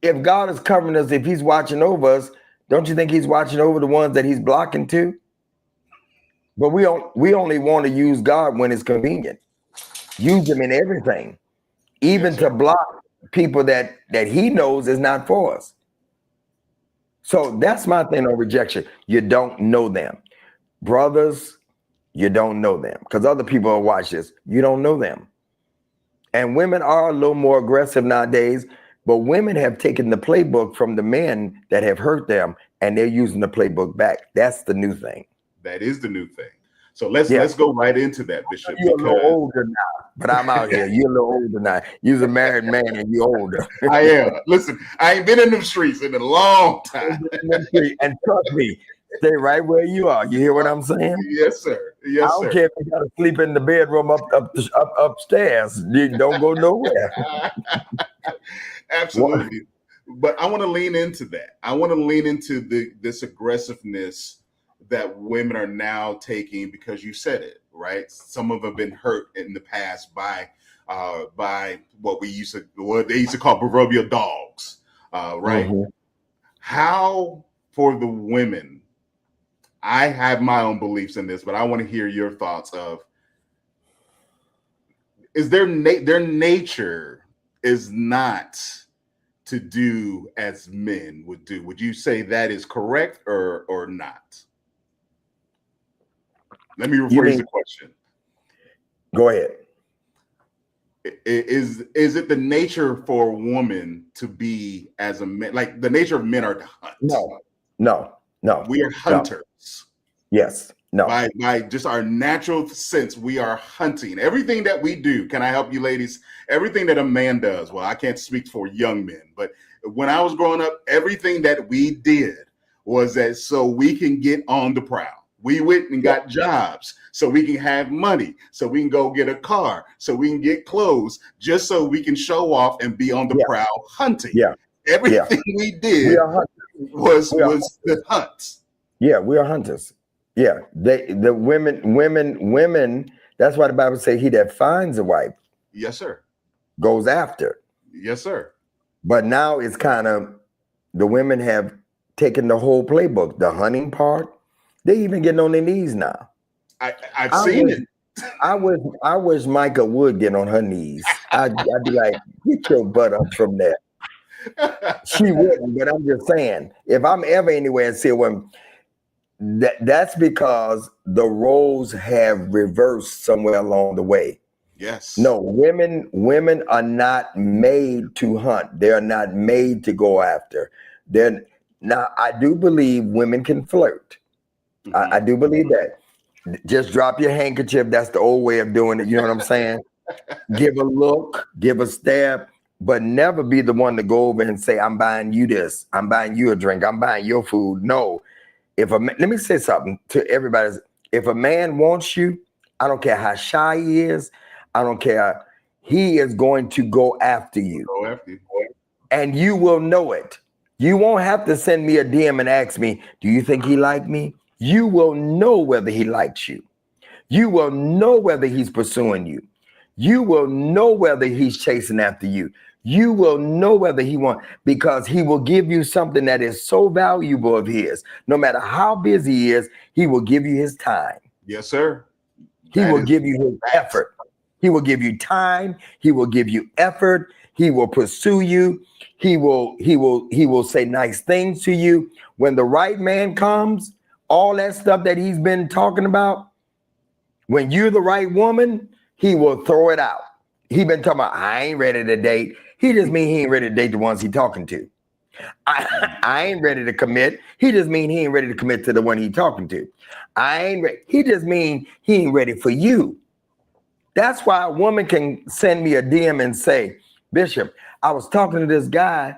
if God is covering us, if he's watching over us, don't you think he's watching over the ones that he's blocking too? But we only want to use God when it's convenient. Use him in everything, even to block people that he knows is not for us. So that's my thing on rejection. You don't know them. Brothers, You don't know them because other people will watch this. You don't know them. And women are a little more aggressive nowadays, but women have taken the playbook from the men that have hurt them and they're using the playbook back. That's the new thing. That is the new thing. So let's go right into that, Bishop. You're a little older now, but I'm out here. You're a little older now. You're a married man and you're older. I am. Listen, I ain't been in them streets in a long time. And trust me, stay right where you are. You hear what I'm saying? Yes, sir. Yes, I don't care if you got to sleep in the bedroom upstairs. You don't go nowhere. Absolutely. But I want to lean into that. I want to lean into this aggressiveness that women are now taking because you said it, right? Some of them have been hurt in the past by what they used to call proverbial dogs, right? Mm-hmm. How for the women, I have my own beliefs in this, but I want to hear your thoughts of, is their nature is not to do as men would do. Would you say that is correct or not? Let me rephrase the question. Go ahead. Is it the nature for a woman to be as a man? Like the nature of men are to hunt. No. We are hunters. No. Yes. No. By just our natural sense, we are hunting. Everything that we do, can I help you ladies? Everything that a man does, well, I can't speak for young men, but when I was growing up, everything that we did was that so we can get on the prowl. We went and got jobs so we can have money, so we can go get a car, so we can get clothes, just so we can show off and be on the prowl hunting. Yeah. Everything we did was the hunt. Yeah, we are hunters. Yeah. The women, that's why the Bible says he that finds a wife. Yes, sir. Goes after. Yes, sir. But now it's kind of, the women have taken the whole playbook, the hunting part. They even getting on their knees now. I've seen it. I wish Micah would get on her knees. I'd be like, get your butt up from there. She wouldn't, but I'm just saying, if I'm ever anywhere and see a woman, that's because the roles have reversed somewhere along the way. Yes. No, women are not made to hunt. They're not made to go after. Now, I do believe women can flirt. I do believe that. Just drop your handkerchief. That's the old way of doing it. You know what I'm saying? Give a look, give a stare, but never be the one to go over and say, I'm buying you this. I'm buying you a drink. I'm buying your food. No. Let me say something to everybody. If a man wants you, I don't care how shy he is. I don't care. He is going to go after you. Go after you. And you will know it. You won't have to send me a DM and ask me, do you think he liked me? You will know whether he likes you. You will know whether he's pursuing you. You will know whether he's chasing after you. You will know whether he wants, because he will give you something that is so valuable of his. No matter how busy he is, he will give you his time. Yes, sir. He will give you his effort. He will give you time. He will give you effort. He will pursue you. He will say nice things to you. When the right man comes, all that stuff that he's been talking about, when you're the right woman, he will throw it out. He been talking about, I ain't ready to date. He just mean he ain't ready to date the ones he talking to. I ain't ready to commit. He just mean he ain't ready to commit to the one he talking to. I ain't ready. He just mean he ain't ready for you. That's why a woman can send me a DM and say, Bishop, I was talking to this guy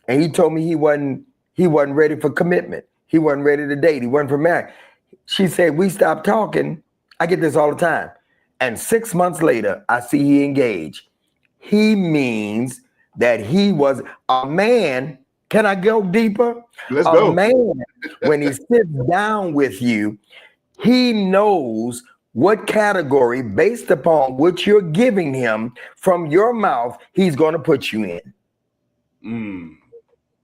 and he told me he wasn't ready for commitment. He wasn't ready to date. He wasn't for marriage. She said, we stopped talking. I get this all the time. And 6 months later, I see he engaged. He means that he was a man. Can I go deeper? Let's go. A man, when he sits down with you, he knows what category, based upon what you're giving him from your mouth, he's going to put you in.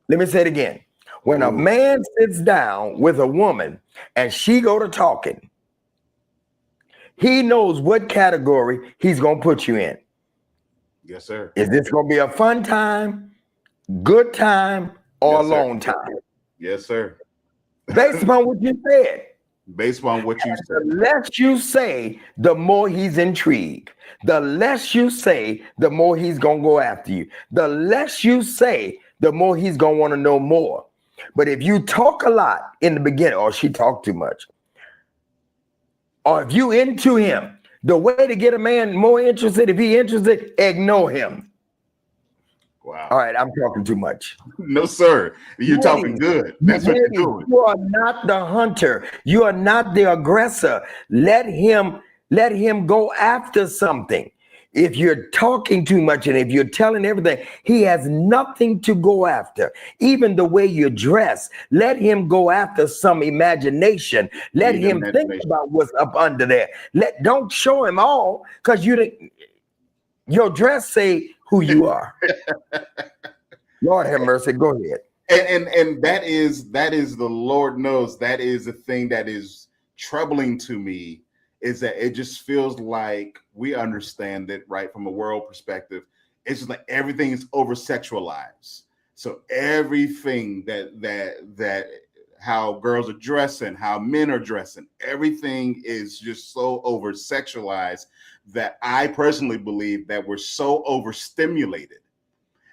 Let me say it again. When a man sits down with a woman and she go to talking, he knows what category he's going to put you in. Yes, sir. Is this going to be a fun time, good time, or a long time? Yes, sir. Based upon what you said. Based on what you The said. less you say, the more he's intrigued. The less you say, the more he's going to go after you. The less you say, the more he's going to want to know more. But if you talk a lot in the beginning, or she talked too much, or if you into him, the way to get a man more interested, if he interested, ignore him. Wow. All right, I'm talking too much. No, sir. You're talking good. That's what you're doing. You are not the hunter. You are not the aggressor. Let him go after something. If you're talking too much and if you're telling everything, he has nothing to go after. Even the way you dress, let him go after some imagination. Let him think about what's up under there. Don't show him all, because your dress say who you are. Lord have mercy. Go ahead. And that is the Lord knows that is the thing that is troubling to me, is that it just feels like we understand it, right, from a world perspective. It's just like everything is over sexualized. So everything that how girls are dressing, how men are dressing, everything is just so over sexualized that I personally believe that we're so overstimulated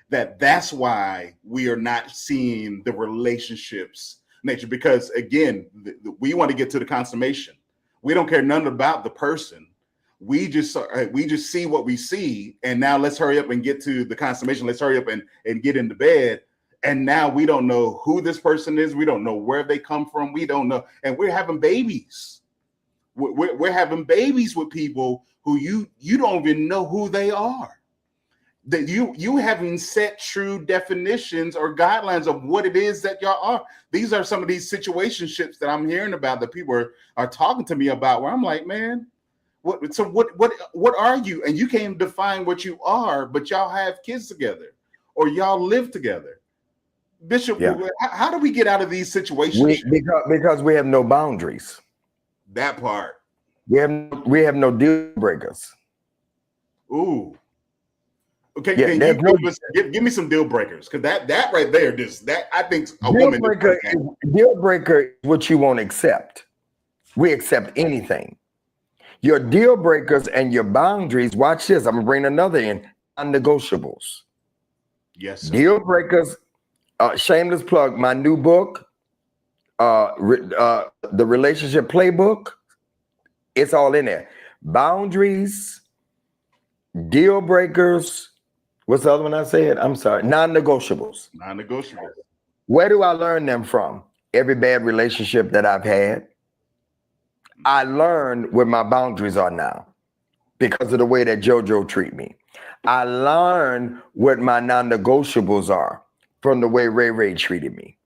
that's why we are not seeing the relationships nature. Because again, we want to get to the consummation. We don't care nothing about the person. We just see what we see, and now let's hurry up and get to the consummation. Let's hurry up and get into bed. And now we don't know who this person is. We don't know where they come from. We don't know, and we're having babies. We're having babies with people who you don't even know who they are. That you haven't set true definitions or guidelines of what it is that y'all are. These are some of these situationships that I'm hearing about that people are talking to me about, where I'm like, man, what are you? And you can't define what you are, but y'all have kids together or y'all live together. Bishop, how do we get out of these situations? Because we have no boundaries. That part. We have no deal breakers. Ooh. Okay, can you give me some deal breakers? Because that right there, I think a woman. Deal breaker is what you won't accept. We accept anything. Your deal breakers and your boundaries. Watch this. I'm gonna bring another in. Non-negotiables. Yes, sir. Deal breakers. Shameless plug. My new book, the Relationship Playbook. It's all in there. Boundaries, deal breakers. What's the other one I said? I'm sorry. Non-negotiables. Non-negotiables. Where do I learn them from? Every bad relationship that I've had. I learned where my boundaries are now because of the way that JoJo treat me. I learned what my non-negotiables are from the way Ray treated me.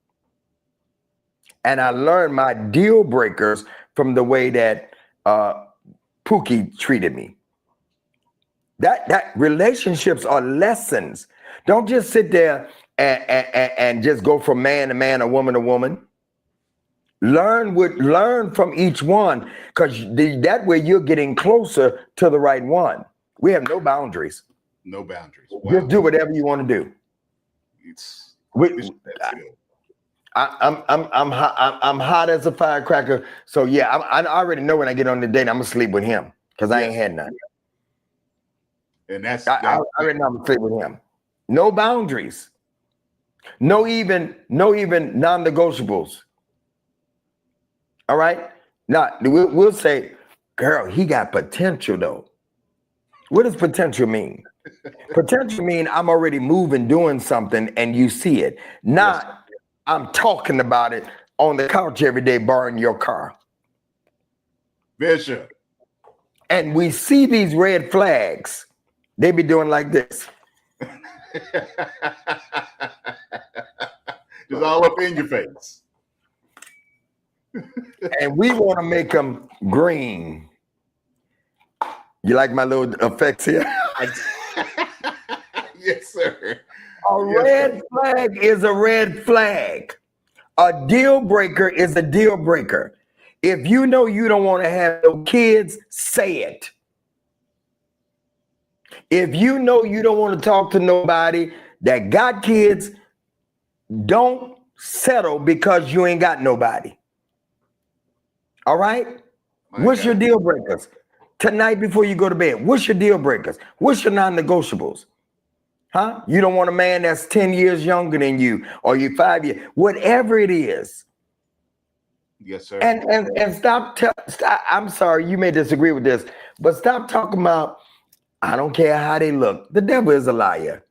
And I learned my deal breakers from the way that Pookie treated me. That relationships are lessons. Don't just sit there and just go from man to man or woman to woman. Learn from each one, because that way you're getting closer to the right one. We have no boundaries. No boundaries. Wow. Just do whatever you want to do. I'm hot as a firecracker. So yeah, I already know when I get on the date, I'm gonna sleep with him because I ain't had none. And I already know I'm gonna sleep with him. No boundaries. No even non-negotiables. All right. Now we'll say, girl, he got potential though. What does potential mean? Potential mean I'm already moving, doing something, and you see it. Not I'm talking about it on the couch every day, borrowing your car. Bishop. And we see these red flags. They be doing like this. Just all up in your face. And we want to make them green. You like my little effects here? Yes, sir. A red flag is a red flag. A deal breaker is a deal breaker. If you know you don't want to have no kids, say it. If you know you don't want to talk to nobody that got kids, don't settle because you ain't got nobody. All right. What's your deal breakers? Tonight before you go to bed, what's your deal breakers? What's your non-negotiables? Huh? You don't want a man that's 10 years younger than you, or you 5 years, whatever it is. Yes, sir. And stop. I'm sorry, you may disagree with this, but stop talking about, I don't care how they look. The devil is a liar.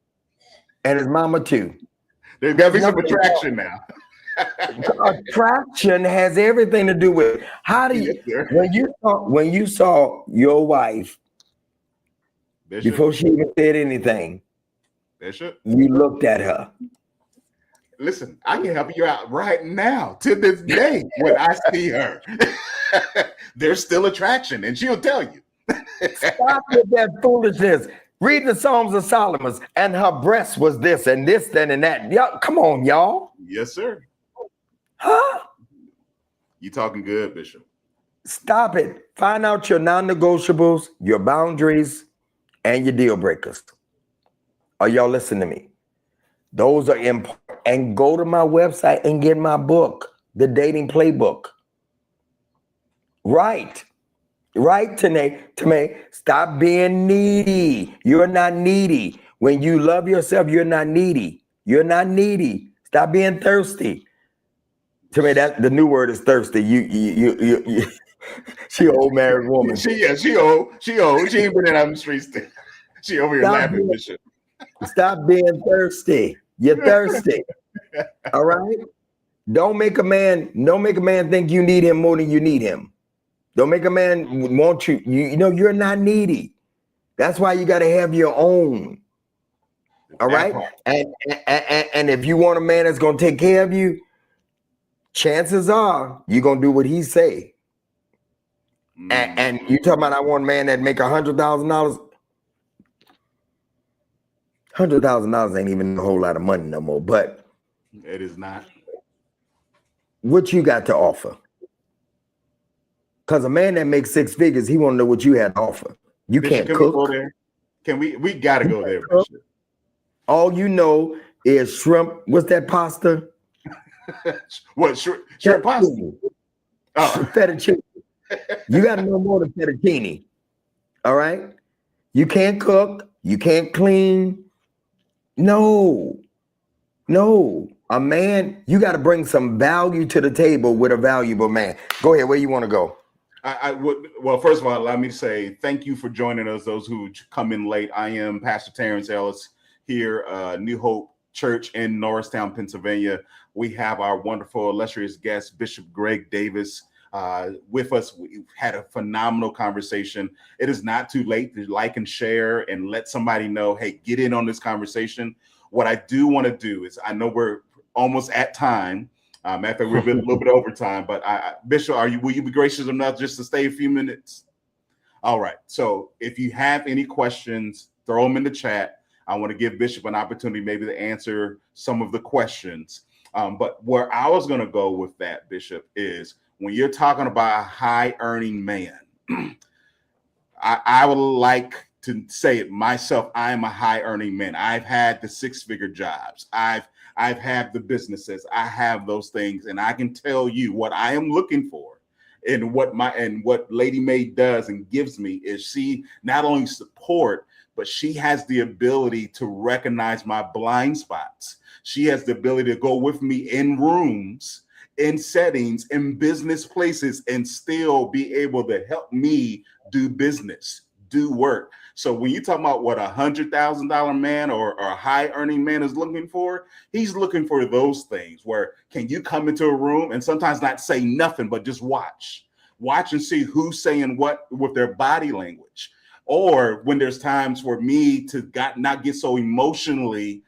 And his mama too. There'll be some attraction now. Attraction has everything to do with how do you, when you saw your wife, Bishop, before she even said anything, Bishop, you looked at her. Listen, I can help you out right now. To this day, when I see her, there's still attraction, and she'll tell you. Stop with that foolishness. Read the Psalms of Solomon, and her breast was this and this, then and that. Y'all, come on, y'all. Yes, sir. Huh? You talking good, Bishop. Stop it. Find out your non-negotiables, your boundaries, and your deal breakers. Are y'all listening to me? Those are important. And go to my website and get my book, The Dating Playbook. Right, Tanae. Stop being needy. You're not needy. When you love yourself, you're not needy. You're not needy. Stop being thirsty. Tanae, that the new word is thirsty. You she an old married woman. She old. She ain't been out on the streets. She over here laughing, Bishop. Stop being thirsty. You're thirsty. All right. Don't make a man think you need him more than you need him. Don't make a man want you. You know, you're not needy. That's why you got to have your own. All right. And if you want a man that's going to take care of you, chances are you're going to do what he say. And you talking about, I want a man that make $100,000. $100,000 ain't even a whole lot of money no more, but it is not. What you got to offer? Because a man that makes 6 figures, he want to know what you had to offer. You Bishop, can't cook. We go there? Can we got to go there, Bishop. All you know is shrimp. What's that pasta? What shrimp pasta? Oh. Fettuccine. You got to know more than fettuccine. All right. You can't cook. You can't clean. No. A man, you got to bring some value to the table with a valuable man. Go ahead. Where you want to go? I would. Well, first of all, allow me to say thank you for joining us, those who come in late. I am Pastor Terrence Ellis here, New Hope Church in Norristown, Pennsylvania. We have our wonderful, illustrious guest, Bishop Greg Davis, with us. We've had a phenomenal conversation. It is not too late to like and share and let somebody know, hey, get in on this conversation. What I do want to do is, I know we're almost at time. After we're a little bit over time, but Bishop, will you be gracious enough just to stay a few minutes? All right. So if you have any questions, throw them in the chat. I want to give Bishop an opportunity maybe to answer some of the questions. But where I was going to go with that, Bishop, is when you're talking about a high earning man, I would like to say it myself. I am a high earning man. I've had the 6-figure jobs. I've had the businesses. I have those things, and I can tell you what I am looking for, and what Lady Mae does and gives me is she not only support, but she has the ability to recognize my blind spots. She has the ability to go with me in rooms, in settings, in business places, and still be able to help me do business, do work. So when you talk about what $100,000 man or a high earning man is looking for, he's looking for those things where can you come into a room and sometimes not say nothing, but just watch and see who's saying what with their body language. Or when there's times for me to not get so emotionally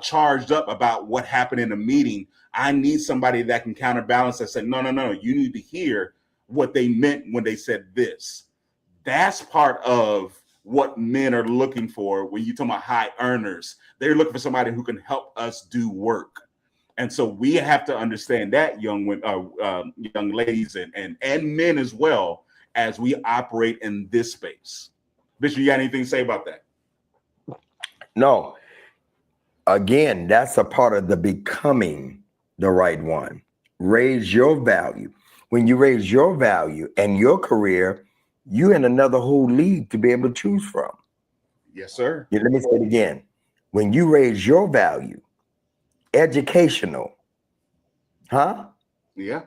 charged up about what happened in a meeting, I need somebody that can counterbalance and say, no, you need to hear what they meant when they said this. That's part of what men are looking for when you talk about high earners. They're looking for somebody who can help us do work. And so we have to understand that, young ladies and men as well, as we operate in this space. Bishop, you got anything to say about that? No. Again, that's a part of the becoming the right one. Raise your value. When you raise your value and your career, you in another whole league to be able to choose from. Yes, sir. Yeah, let me say it again. When you raise your value, educational, Yeah.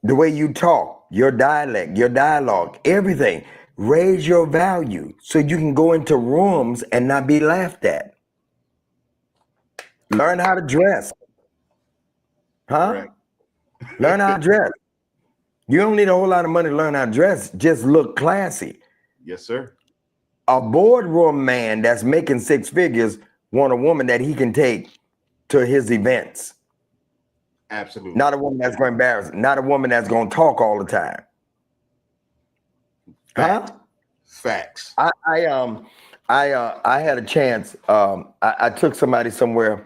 the way you talk, your dialect, your dialogue, everything, raise your value so you can go into rooms and not be laughed at. Learn how to dress, Correct. learn how to dress. You don't need a whole lot of money to learn how to dress. Just look classy. Yes, sir. A boardroom man that's making six figures want a woman that he can take to his events. Absolutely. Not a woman that's going to embarrass. Not a woman that's going to talk all the time. Facts. I had a chance. I took somebody somewhere,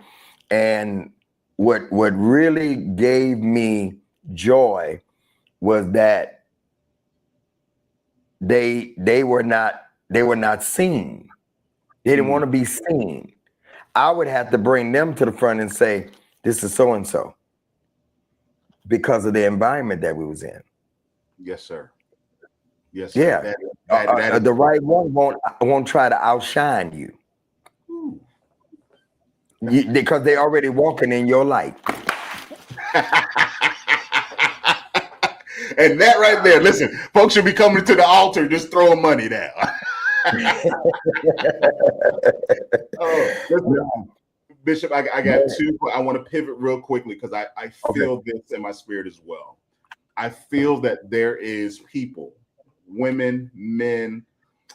and what really gave me joy was that they were not seen. They didn't want to be seen. I would have to bring them to the front and say, "This is so and so," because of the environment that we was in. Yes, sir. Yes, Yeah. sir. That is The right one won't try to outshine you. Because they already walking in your light. And that right there, listen, folks should be coming to the altar just throwing money down. Listen, Bishop, I got two. I want to pivot real quickly because I feel this in my spirit as well. I feel that there is people, women, men,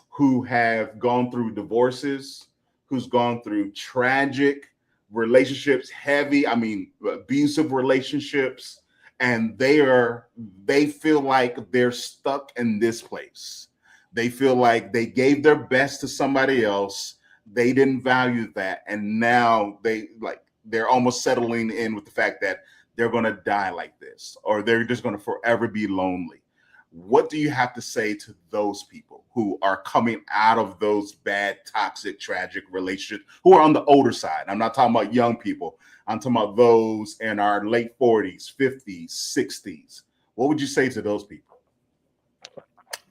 who have gone through divorces, who's gone through tragic relationships, abusive relationships, and they feel like they're stuck in this place. They feel like they gave their best to somebody else. They didn't value that. And now they're almost settling in with the fact that they're going to die like this, or they're just going to forever be lonely. What do you have to say to those people who are coming out of those bad, toxic, tragic relationships, who are on the older side? I'm not talking about young people. I'm talking about those in our late 40s, 50s, 60s. What would you say to those people?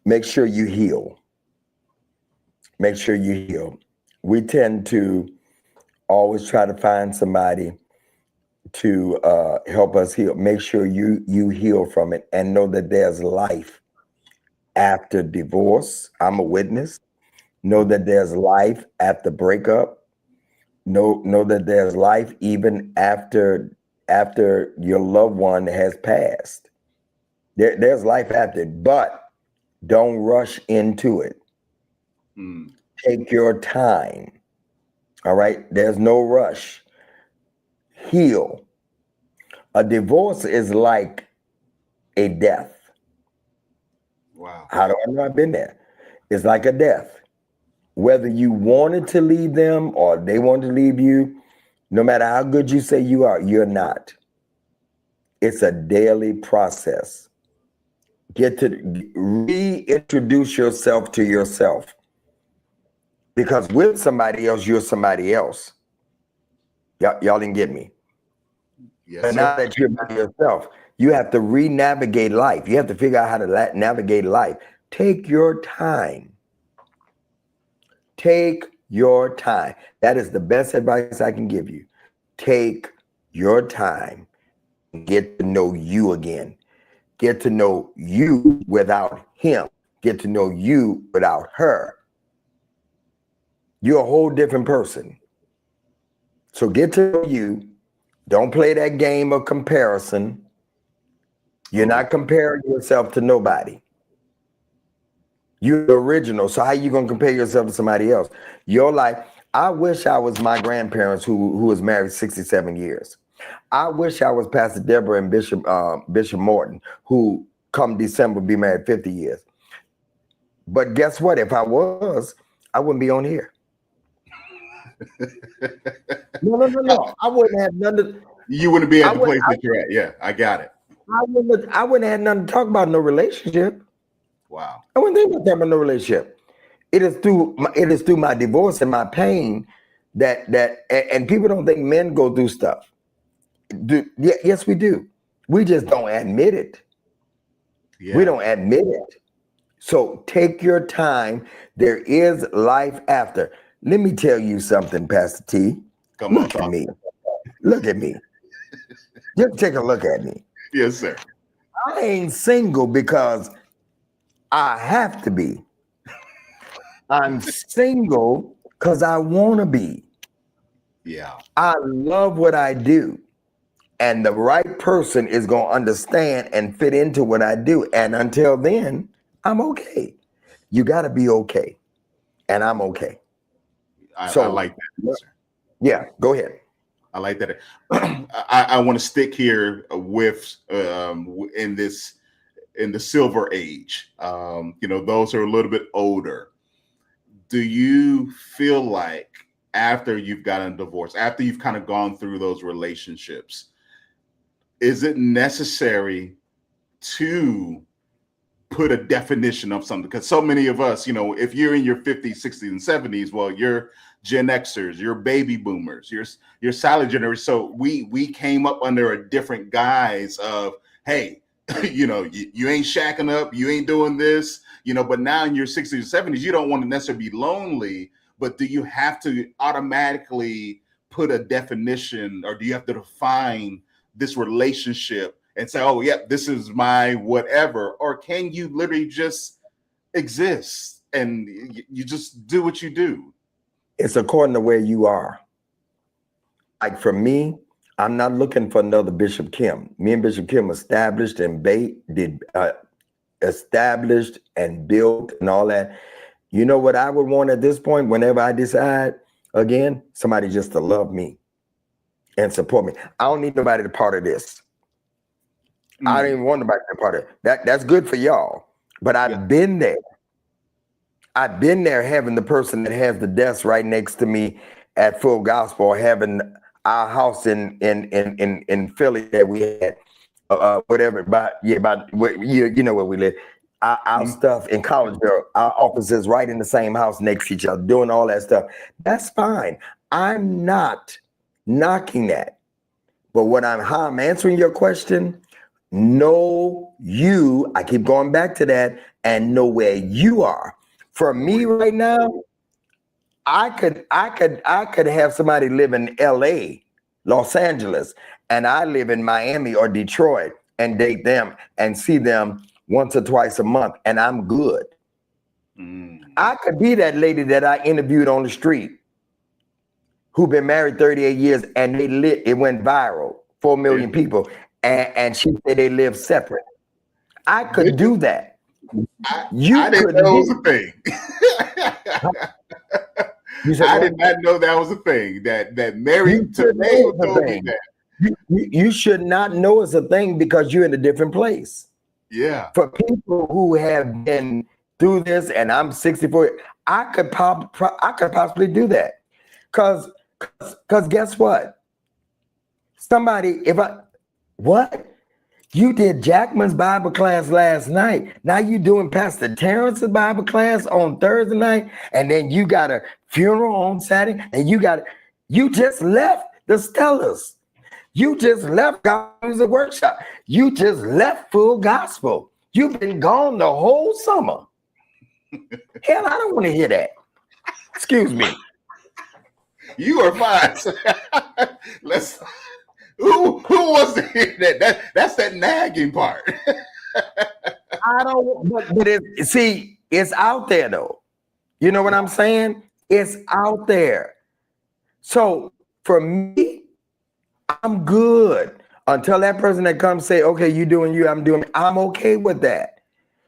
Make sure you heal. Make sure you heal. We tend to always try to find somebody to help us heal. Make sure you heal from it and know that there's life after divorce. I'm a witness. Know that there's life after breakup. Know that there's life even after your loved one has passed. There's life after it, but don't rush into it. Take your time. All right? There's no rush. Heal. A divorce is like a death. Wow. How do I know? I've been there. It's like a death. Whether you wanted to leave them or they wanted to leave you, no matter how good you say you are, you're not. It's a daily process. Get to reintroduce yourself to yourself. Because with somebody else, you're somebody else. Y'all didn't get me. Yes, but now that you're by yourself, you have to re-navigate life. You have to figure out how to navigate life. Take your time. Take your time. That is the best advice I can give you. Take your time and get to know you again. Get to know you without him. Get to know you without her. You're a whole different person. So get to know you. Don't play that game of comparison. You're not comparing yourself to nobody. You're the original. So how you going to compare yourself to somebody else? Your life. I wish I was my grandparents who was married 67 years. I wish I was Pastor Deborah and Bishop Morton, who come December be married 50 years. But guess what? If I was, I wouldn't be on here. No. I wouldn't have nothing. You wouldn't be at the place that you're at. Yeah, I got it. I wouldn't have nothing to talk about, no relationship. Wow. I wouldn't think about talking about no relationship. It is through my divorce and my pain that and people don't think men go through stuff. Yes, we do. We just don't admit it. Yeah. We don't admit it. So take your time. There is life after. Let me tell you something, Pastor T. Come on, Look at me. Look at me. Just take a look at me. Yes, sir. I ain't single because I have to be. I'm single because I want to be. Yeah. I love what I do. And the right person is going to understand and fit into what I do. And until then, I'm okay. You got to be okay. And I'm okay. I So, like that, sir. Yeah, go ahead. I like that. I want to stick here with in the silver age. Those are a little bit older. Do you feel like after you've gotten a divorce, after you've kind of gone through those relationships, is it necessary to put a definition of something? Because so many of us, if you're in your 50s, 60s, and 70s, well, you're Gen Xers, you're baby boomers, you're silent generation. So we came up under a different guise of, hey, you ain't shacking up, you ain't doing this, but now in your 60s or 70s, you don't want to necessarily be lonely, but do you have to automatically put a definition, or do you have to define this relationship and say, oh, yeah, this is my whatever? Or can you literally just exist and you just do what you do? It's according to where you are. Like for me, I'm not looking for another Bishop Kim. Me and Bishop Kim established and established and built and all that. You know what I would want at this point, whenever I decide, again, somebody just to love me and support me. I don't need nobody to part of this. I don't even want nobody to part of it. That's good for y'all. But I've been there. I've been there having the person that has the desk right next to me at Full Gospel, having our house in Philly that we had, whatever, you know where we live. Our stuff in Collegeville, our offices right in the same house next to each other, doing all that stuff. That's fine. I'm not knocking that. But how I'm answering your question, know you, I keep going back to that, and know where you are. For me right now, I could have somebody live in LA, Los Angeles, and I live in Miami or Detroit and date them and see them once or twice a month, and I'm good. I could be that lady that I interviewed on the street who been married 38 years and it went viral, 4 million people, and she said they live separate. I could do that. I didn't know it was a thing. I did not know that was a thing. That married to me told me that. You should not know it's a thing because you're in a different place. Yeah. For people who have been through this, and I'm 64, I could possibly do that. Cause guess what? What? You did Jackman's Bible class last night. Now you doing Pastor Terrence's Bible class on Thursday night, and then you got a funeral on Saturday, and you just left the Stellars. You just left God Music Workshop. You just left Full Gospel. You've been gone the whole summer. Hell, I don't want to hear that. Excuse me. You are fine. Who wants to hear that? That's that nagging part. I don't. But it's out there though. You know what I'm saying? It's out there. So for me, I'm good until that person that comes say, "Okay, you doing you, I'm doing." I'm okay with that.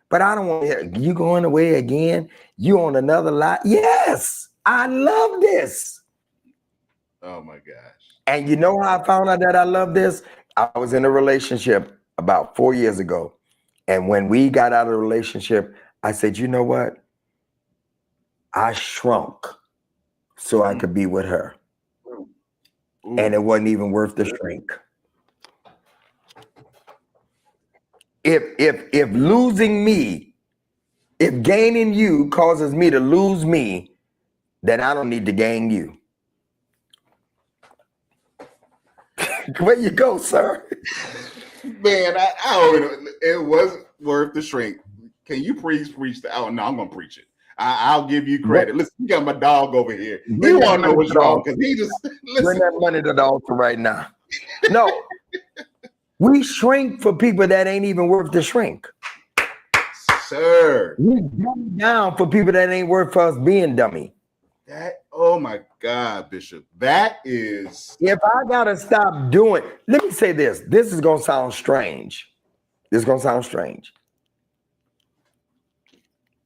But I don't want to hear you going away again. You on another lot? Yes, I love this. Oh my gosh. And you know how I found out that I love this? I was in a relationship about 4 years ago. And when we got out of the relationship, I said, you know what? I shrunk so I could be with her. And it wasn't even worth the shrink. If losing me, if gaining you causes me to lose me, then I don't need to gain you. Where you go, sir? Man, I don't know. It wasn't worth the shrink. Can you preach the? Oh no, I'm gonna preach it. I'll give you credit. Listen, you got my dog over here. He Bring that want to know money what's to the wrong altar. because he just Bring listen. that money to the altar right now. No, we shrink for people that ain't even worth the shrink. Sir, We dummy down for people that ain't worth us being dummy. that oh my God, Bishop, that is. If I gotta stop doing, let me say this. This is gonna sound strange. This is gonna sound strange.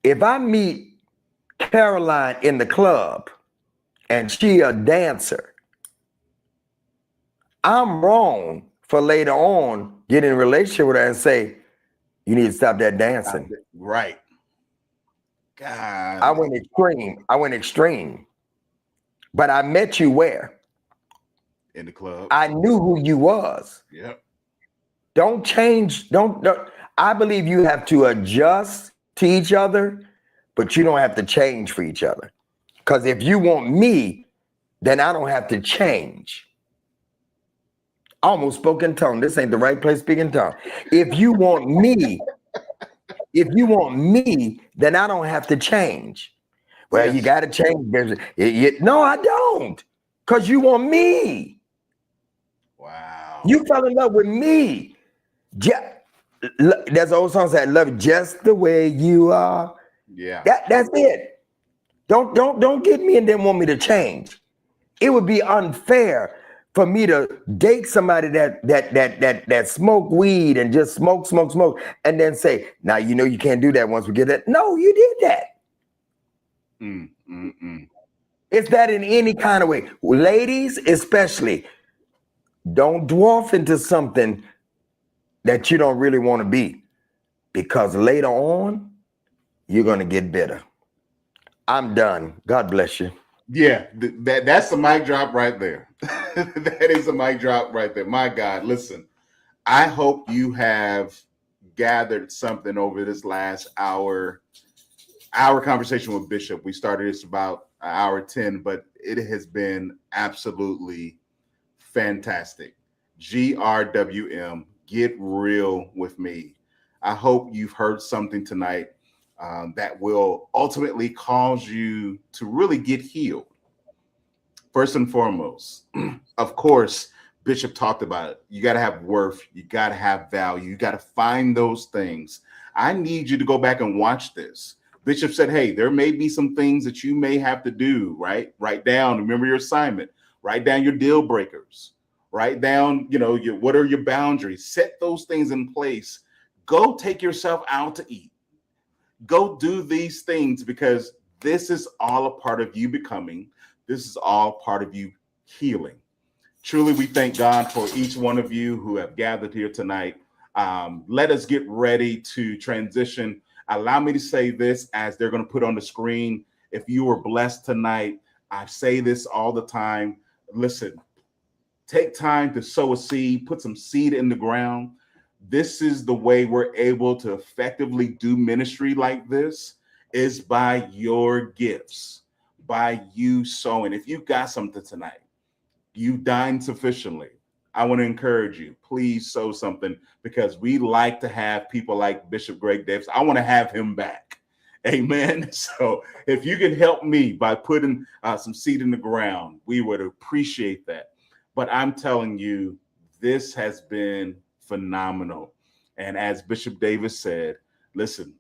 If I meet Caroline in the club and she a dancer, I'm wrong for later on getting in a relationship with her and say, you need to stop that dancing. Right. God. I went extreme. But I met you where? In the club. I knew who you was. Yep. Don't change. Don't. I believe you have to adjust to each other, but you don't have to change for each other. Because if you want me, then I don't have to change. I almost spoke in tongue. This ain't the right place to speak in tongue. If you want me, then I don't have to change. Well, Yes. you got to change. No, I don't. Because you want me. Wow. You fell in love with me. There's an old song that love you just the way you are. Yeah. That's it. Don't get me and then want me to change. It would be unfair for me to date somebody that smoke weed and just smoke, and then say, now you know you can't do that once we get that. No, you did that. It's that in any kind of way. Ladies, especially, don't dwarf into something that you don't really want to be, because later on, you're going to get bitter. I'm done. God bless you. Yeah, that's a mic drop right there. That is a mic drop right there. My God, listen, I hope you have gathered something over this last hour. Our conversation with Bishop. We started this about an hour 10, but it has been absolutely fantastic. GRWM, get real with me. I hope you've heard something tonight that will ultimately cause you to really get healed. First and foremost, of course, Bishop talked about it. You got to have worth. You got to have value. You got to find those things. I need you to go back and watch this. Bishop said, hey, there may be some things that you may have to do, right? Write down, remember your assignment, write down your deal breakers, write down, what are your boundaries? Set those things in place. Go take yourself out to eat. Go do these things, because this is all a part of you becoming. This is all part of you healing. Truly, we thank God for each one of you who have gathered here tonight. Let us get ready to transition. Allow me to say this as they're going to put on the screen. If you were blessed tonight, I say this all the time. Listen, take time to sow a seed, put some seed in the ground. This is the way we're able to effectively do ministry like this, is by your gifts, by you sowing. If you've got something tonight, you dined sufficiently, I want to encourage you, please sow something, because we like to have people like Bishop Greg Davis. I want to have him back. Amen. So if you can help me by putting some seed in the ground, we would appreciate that. But I'm telling you, this has been phenomenal. And as Bishop Davis said, listen,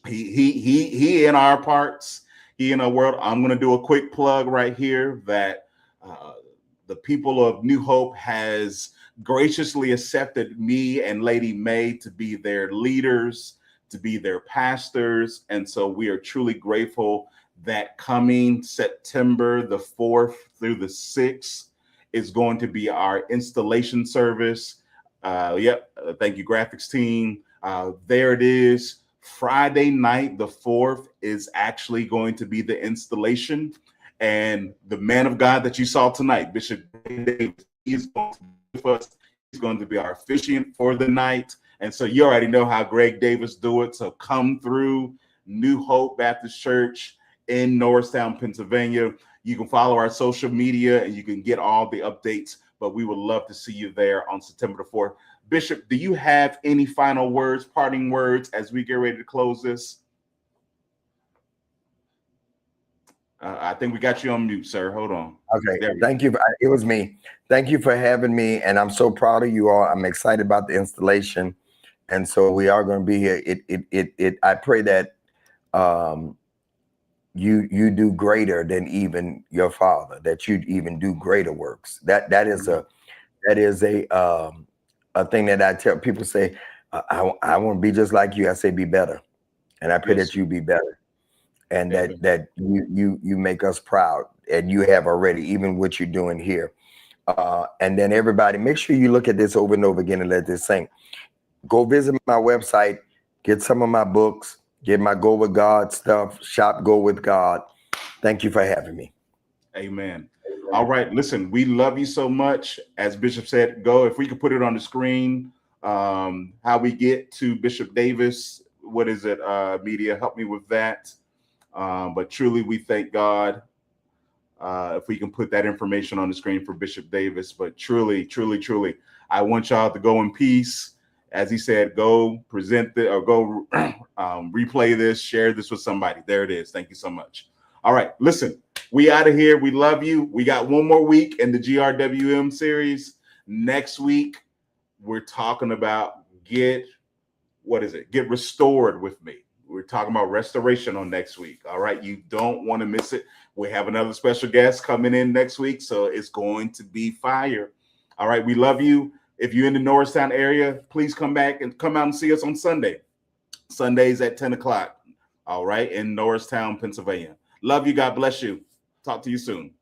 he in our parts, he in our world. I'm going to do a quick plug right here that the people of New Hope has graciously accepted me and Lady May to be their leaders, to be their pastors. And so we are truly grateful that coming September the 4th through the 6th is going to be our installation service. Thank you, graphics team. There it is. Friday night, the 4th, is actually going to be the installation. And the man of God that you saw tonight, Bishop Davis, is going to be with us. He's going to be our officiant for the night. And so you already know how Greg Davis do it. So come through New Hope Baptist Church in Norristown, Pennsylvania. You can follow our social media and you can get all the updates, but we would love to see you there on September the 4th. Bishop, do you have any final words, parting words as we get ready to close this? I think we got you on mute, sir. Hold on. Okay. Thank you. It was me. Thank you for having me. And I'm so proud of you all. I'm excited about the installation. And so we are going to be here. I pray that you do greater than even your father, that you even do greater works. That is a thing that I tell people. Say, I want to be just like you. I say, be better. And I pray that you be better. And that you make us proud, and you have already, even what you're doing here. And then everybody, make sure you look at this over and over again and let this sink. Go visit my website, get some of my books, get my Go With God stuff, shop Go With God. Thank you for having me. Amen. All right, listen, we love you so much. As Bishop said, go, if we could put it on the screen, how we get to Bishop Davis, what is it, media, help me with that. But truly, we thank God if we can put that information on the screen for Bishop Davis. But truly, truly, truly, I want y'all to go in peace. As he said, go present it or go replay this, share this with somebody. There it is. Thank you so much. All right, listen, we out of here. We love you. We got one more week in the GRWM series. Next week, we're talking about get restored with me. We're talking about restoration on next week. All right. You don't want to miss it. We have another special guest coming in next week, so it's going to be fire. All right. We love you. If you're in the Norristown area, please come out and see us on Sunday. Sundays at 10 o'clock. All right. In Norristown, Pennsylvania. Love you. God bless you. Talk to you soon.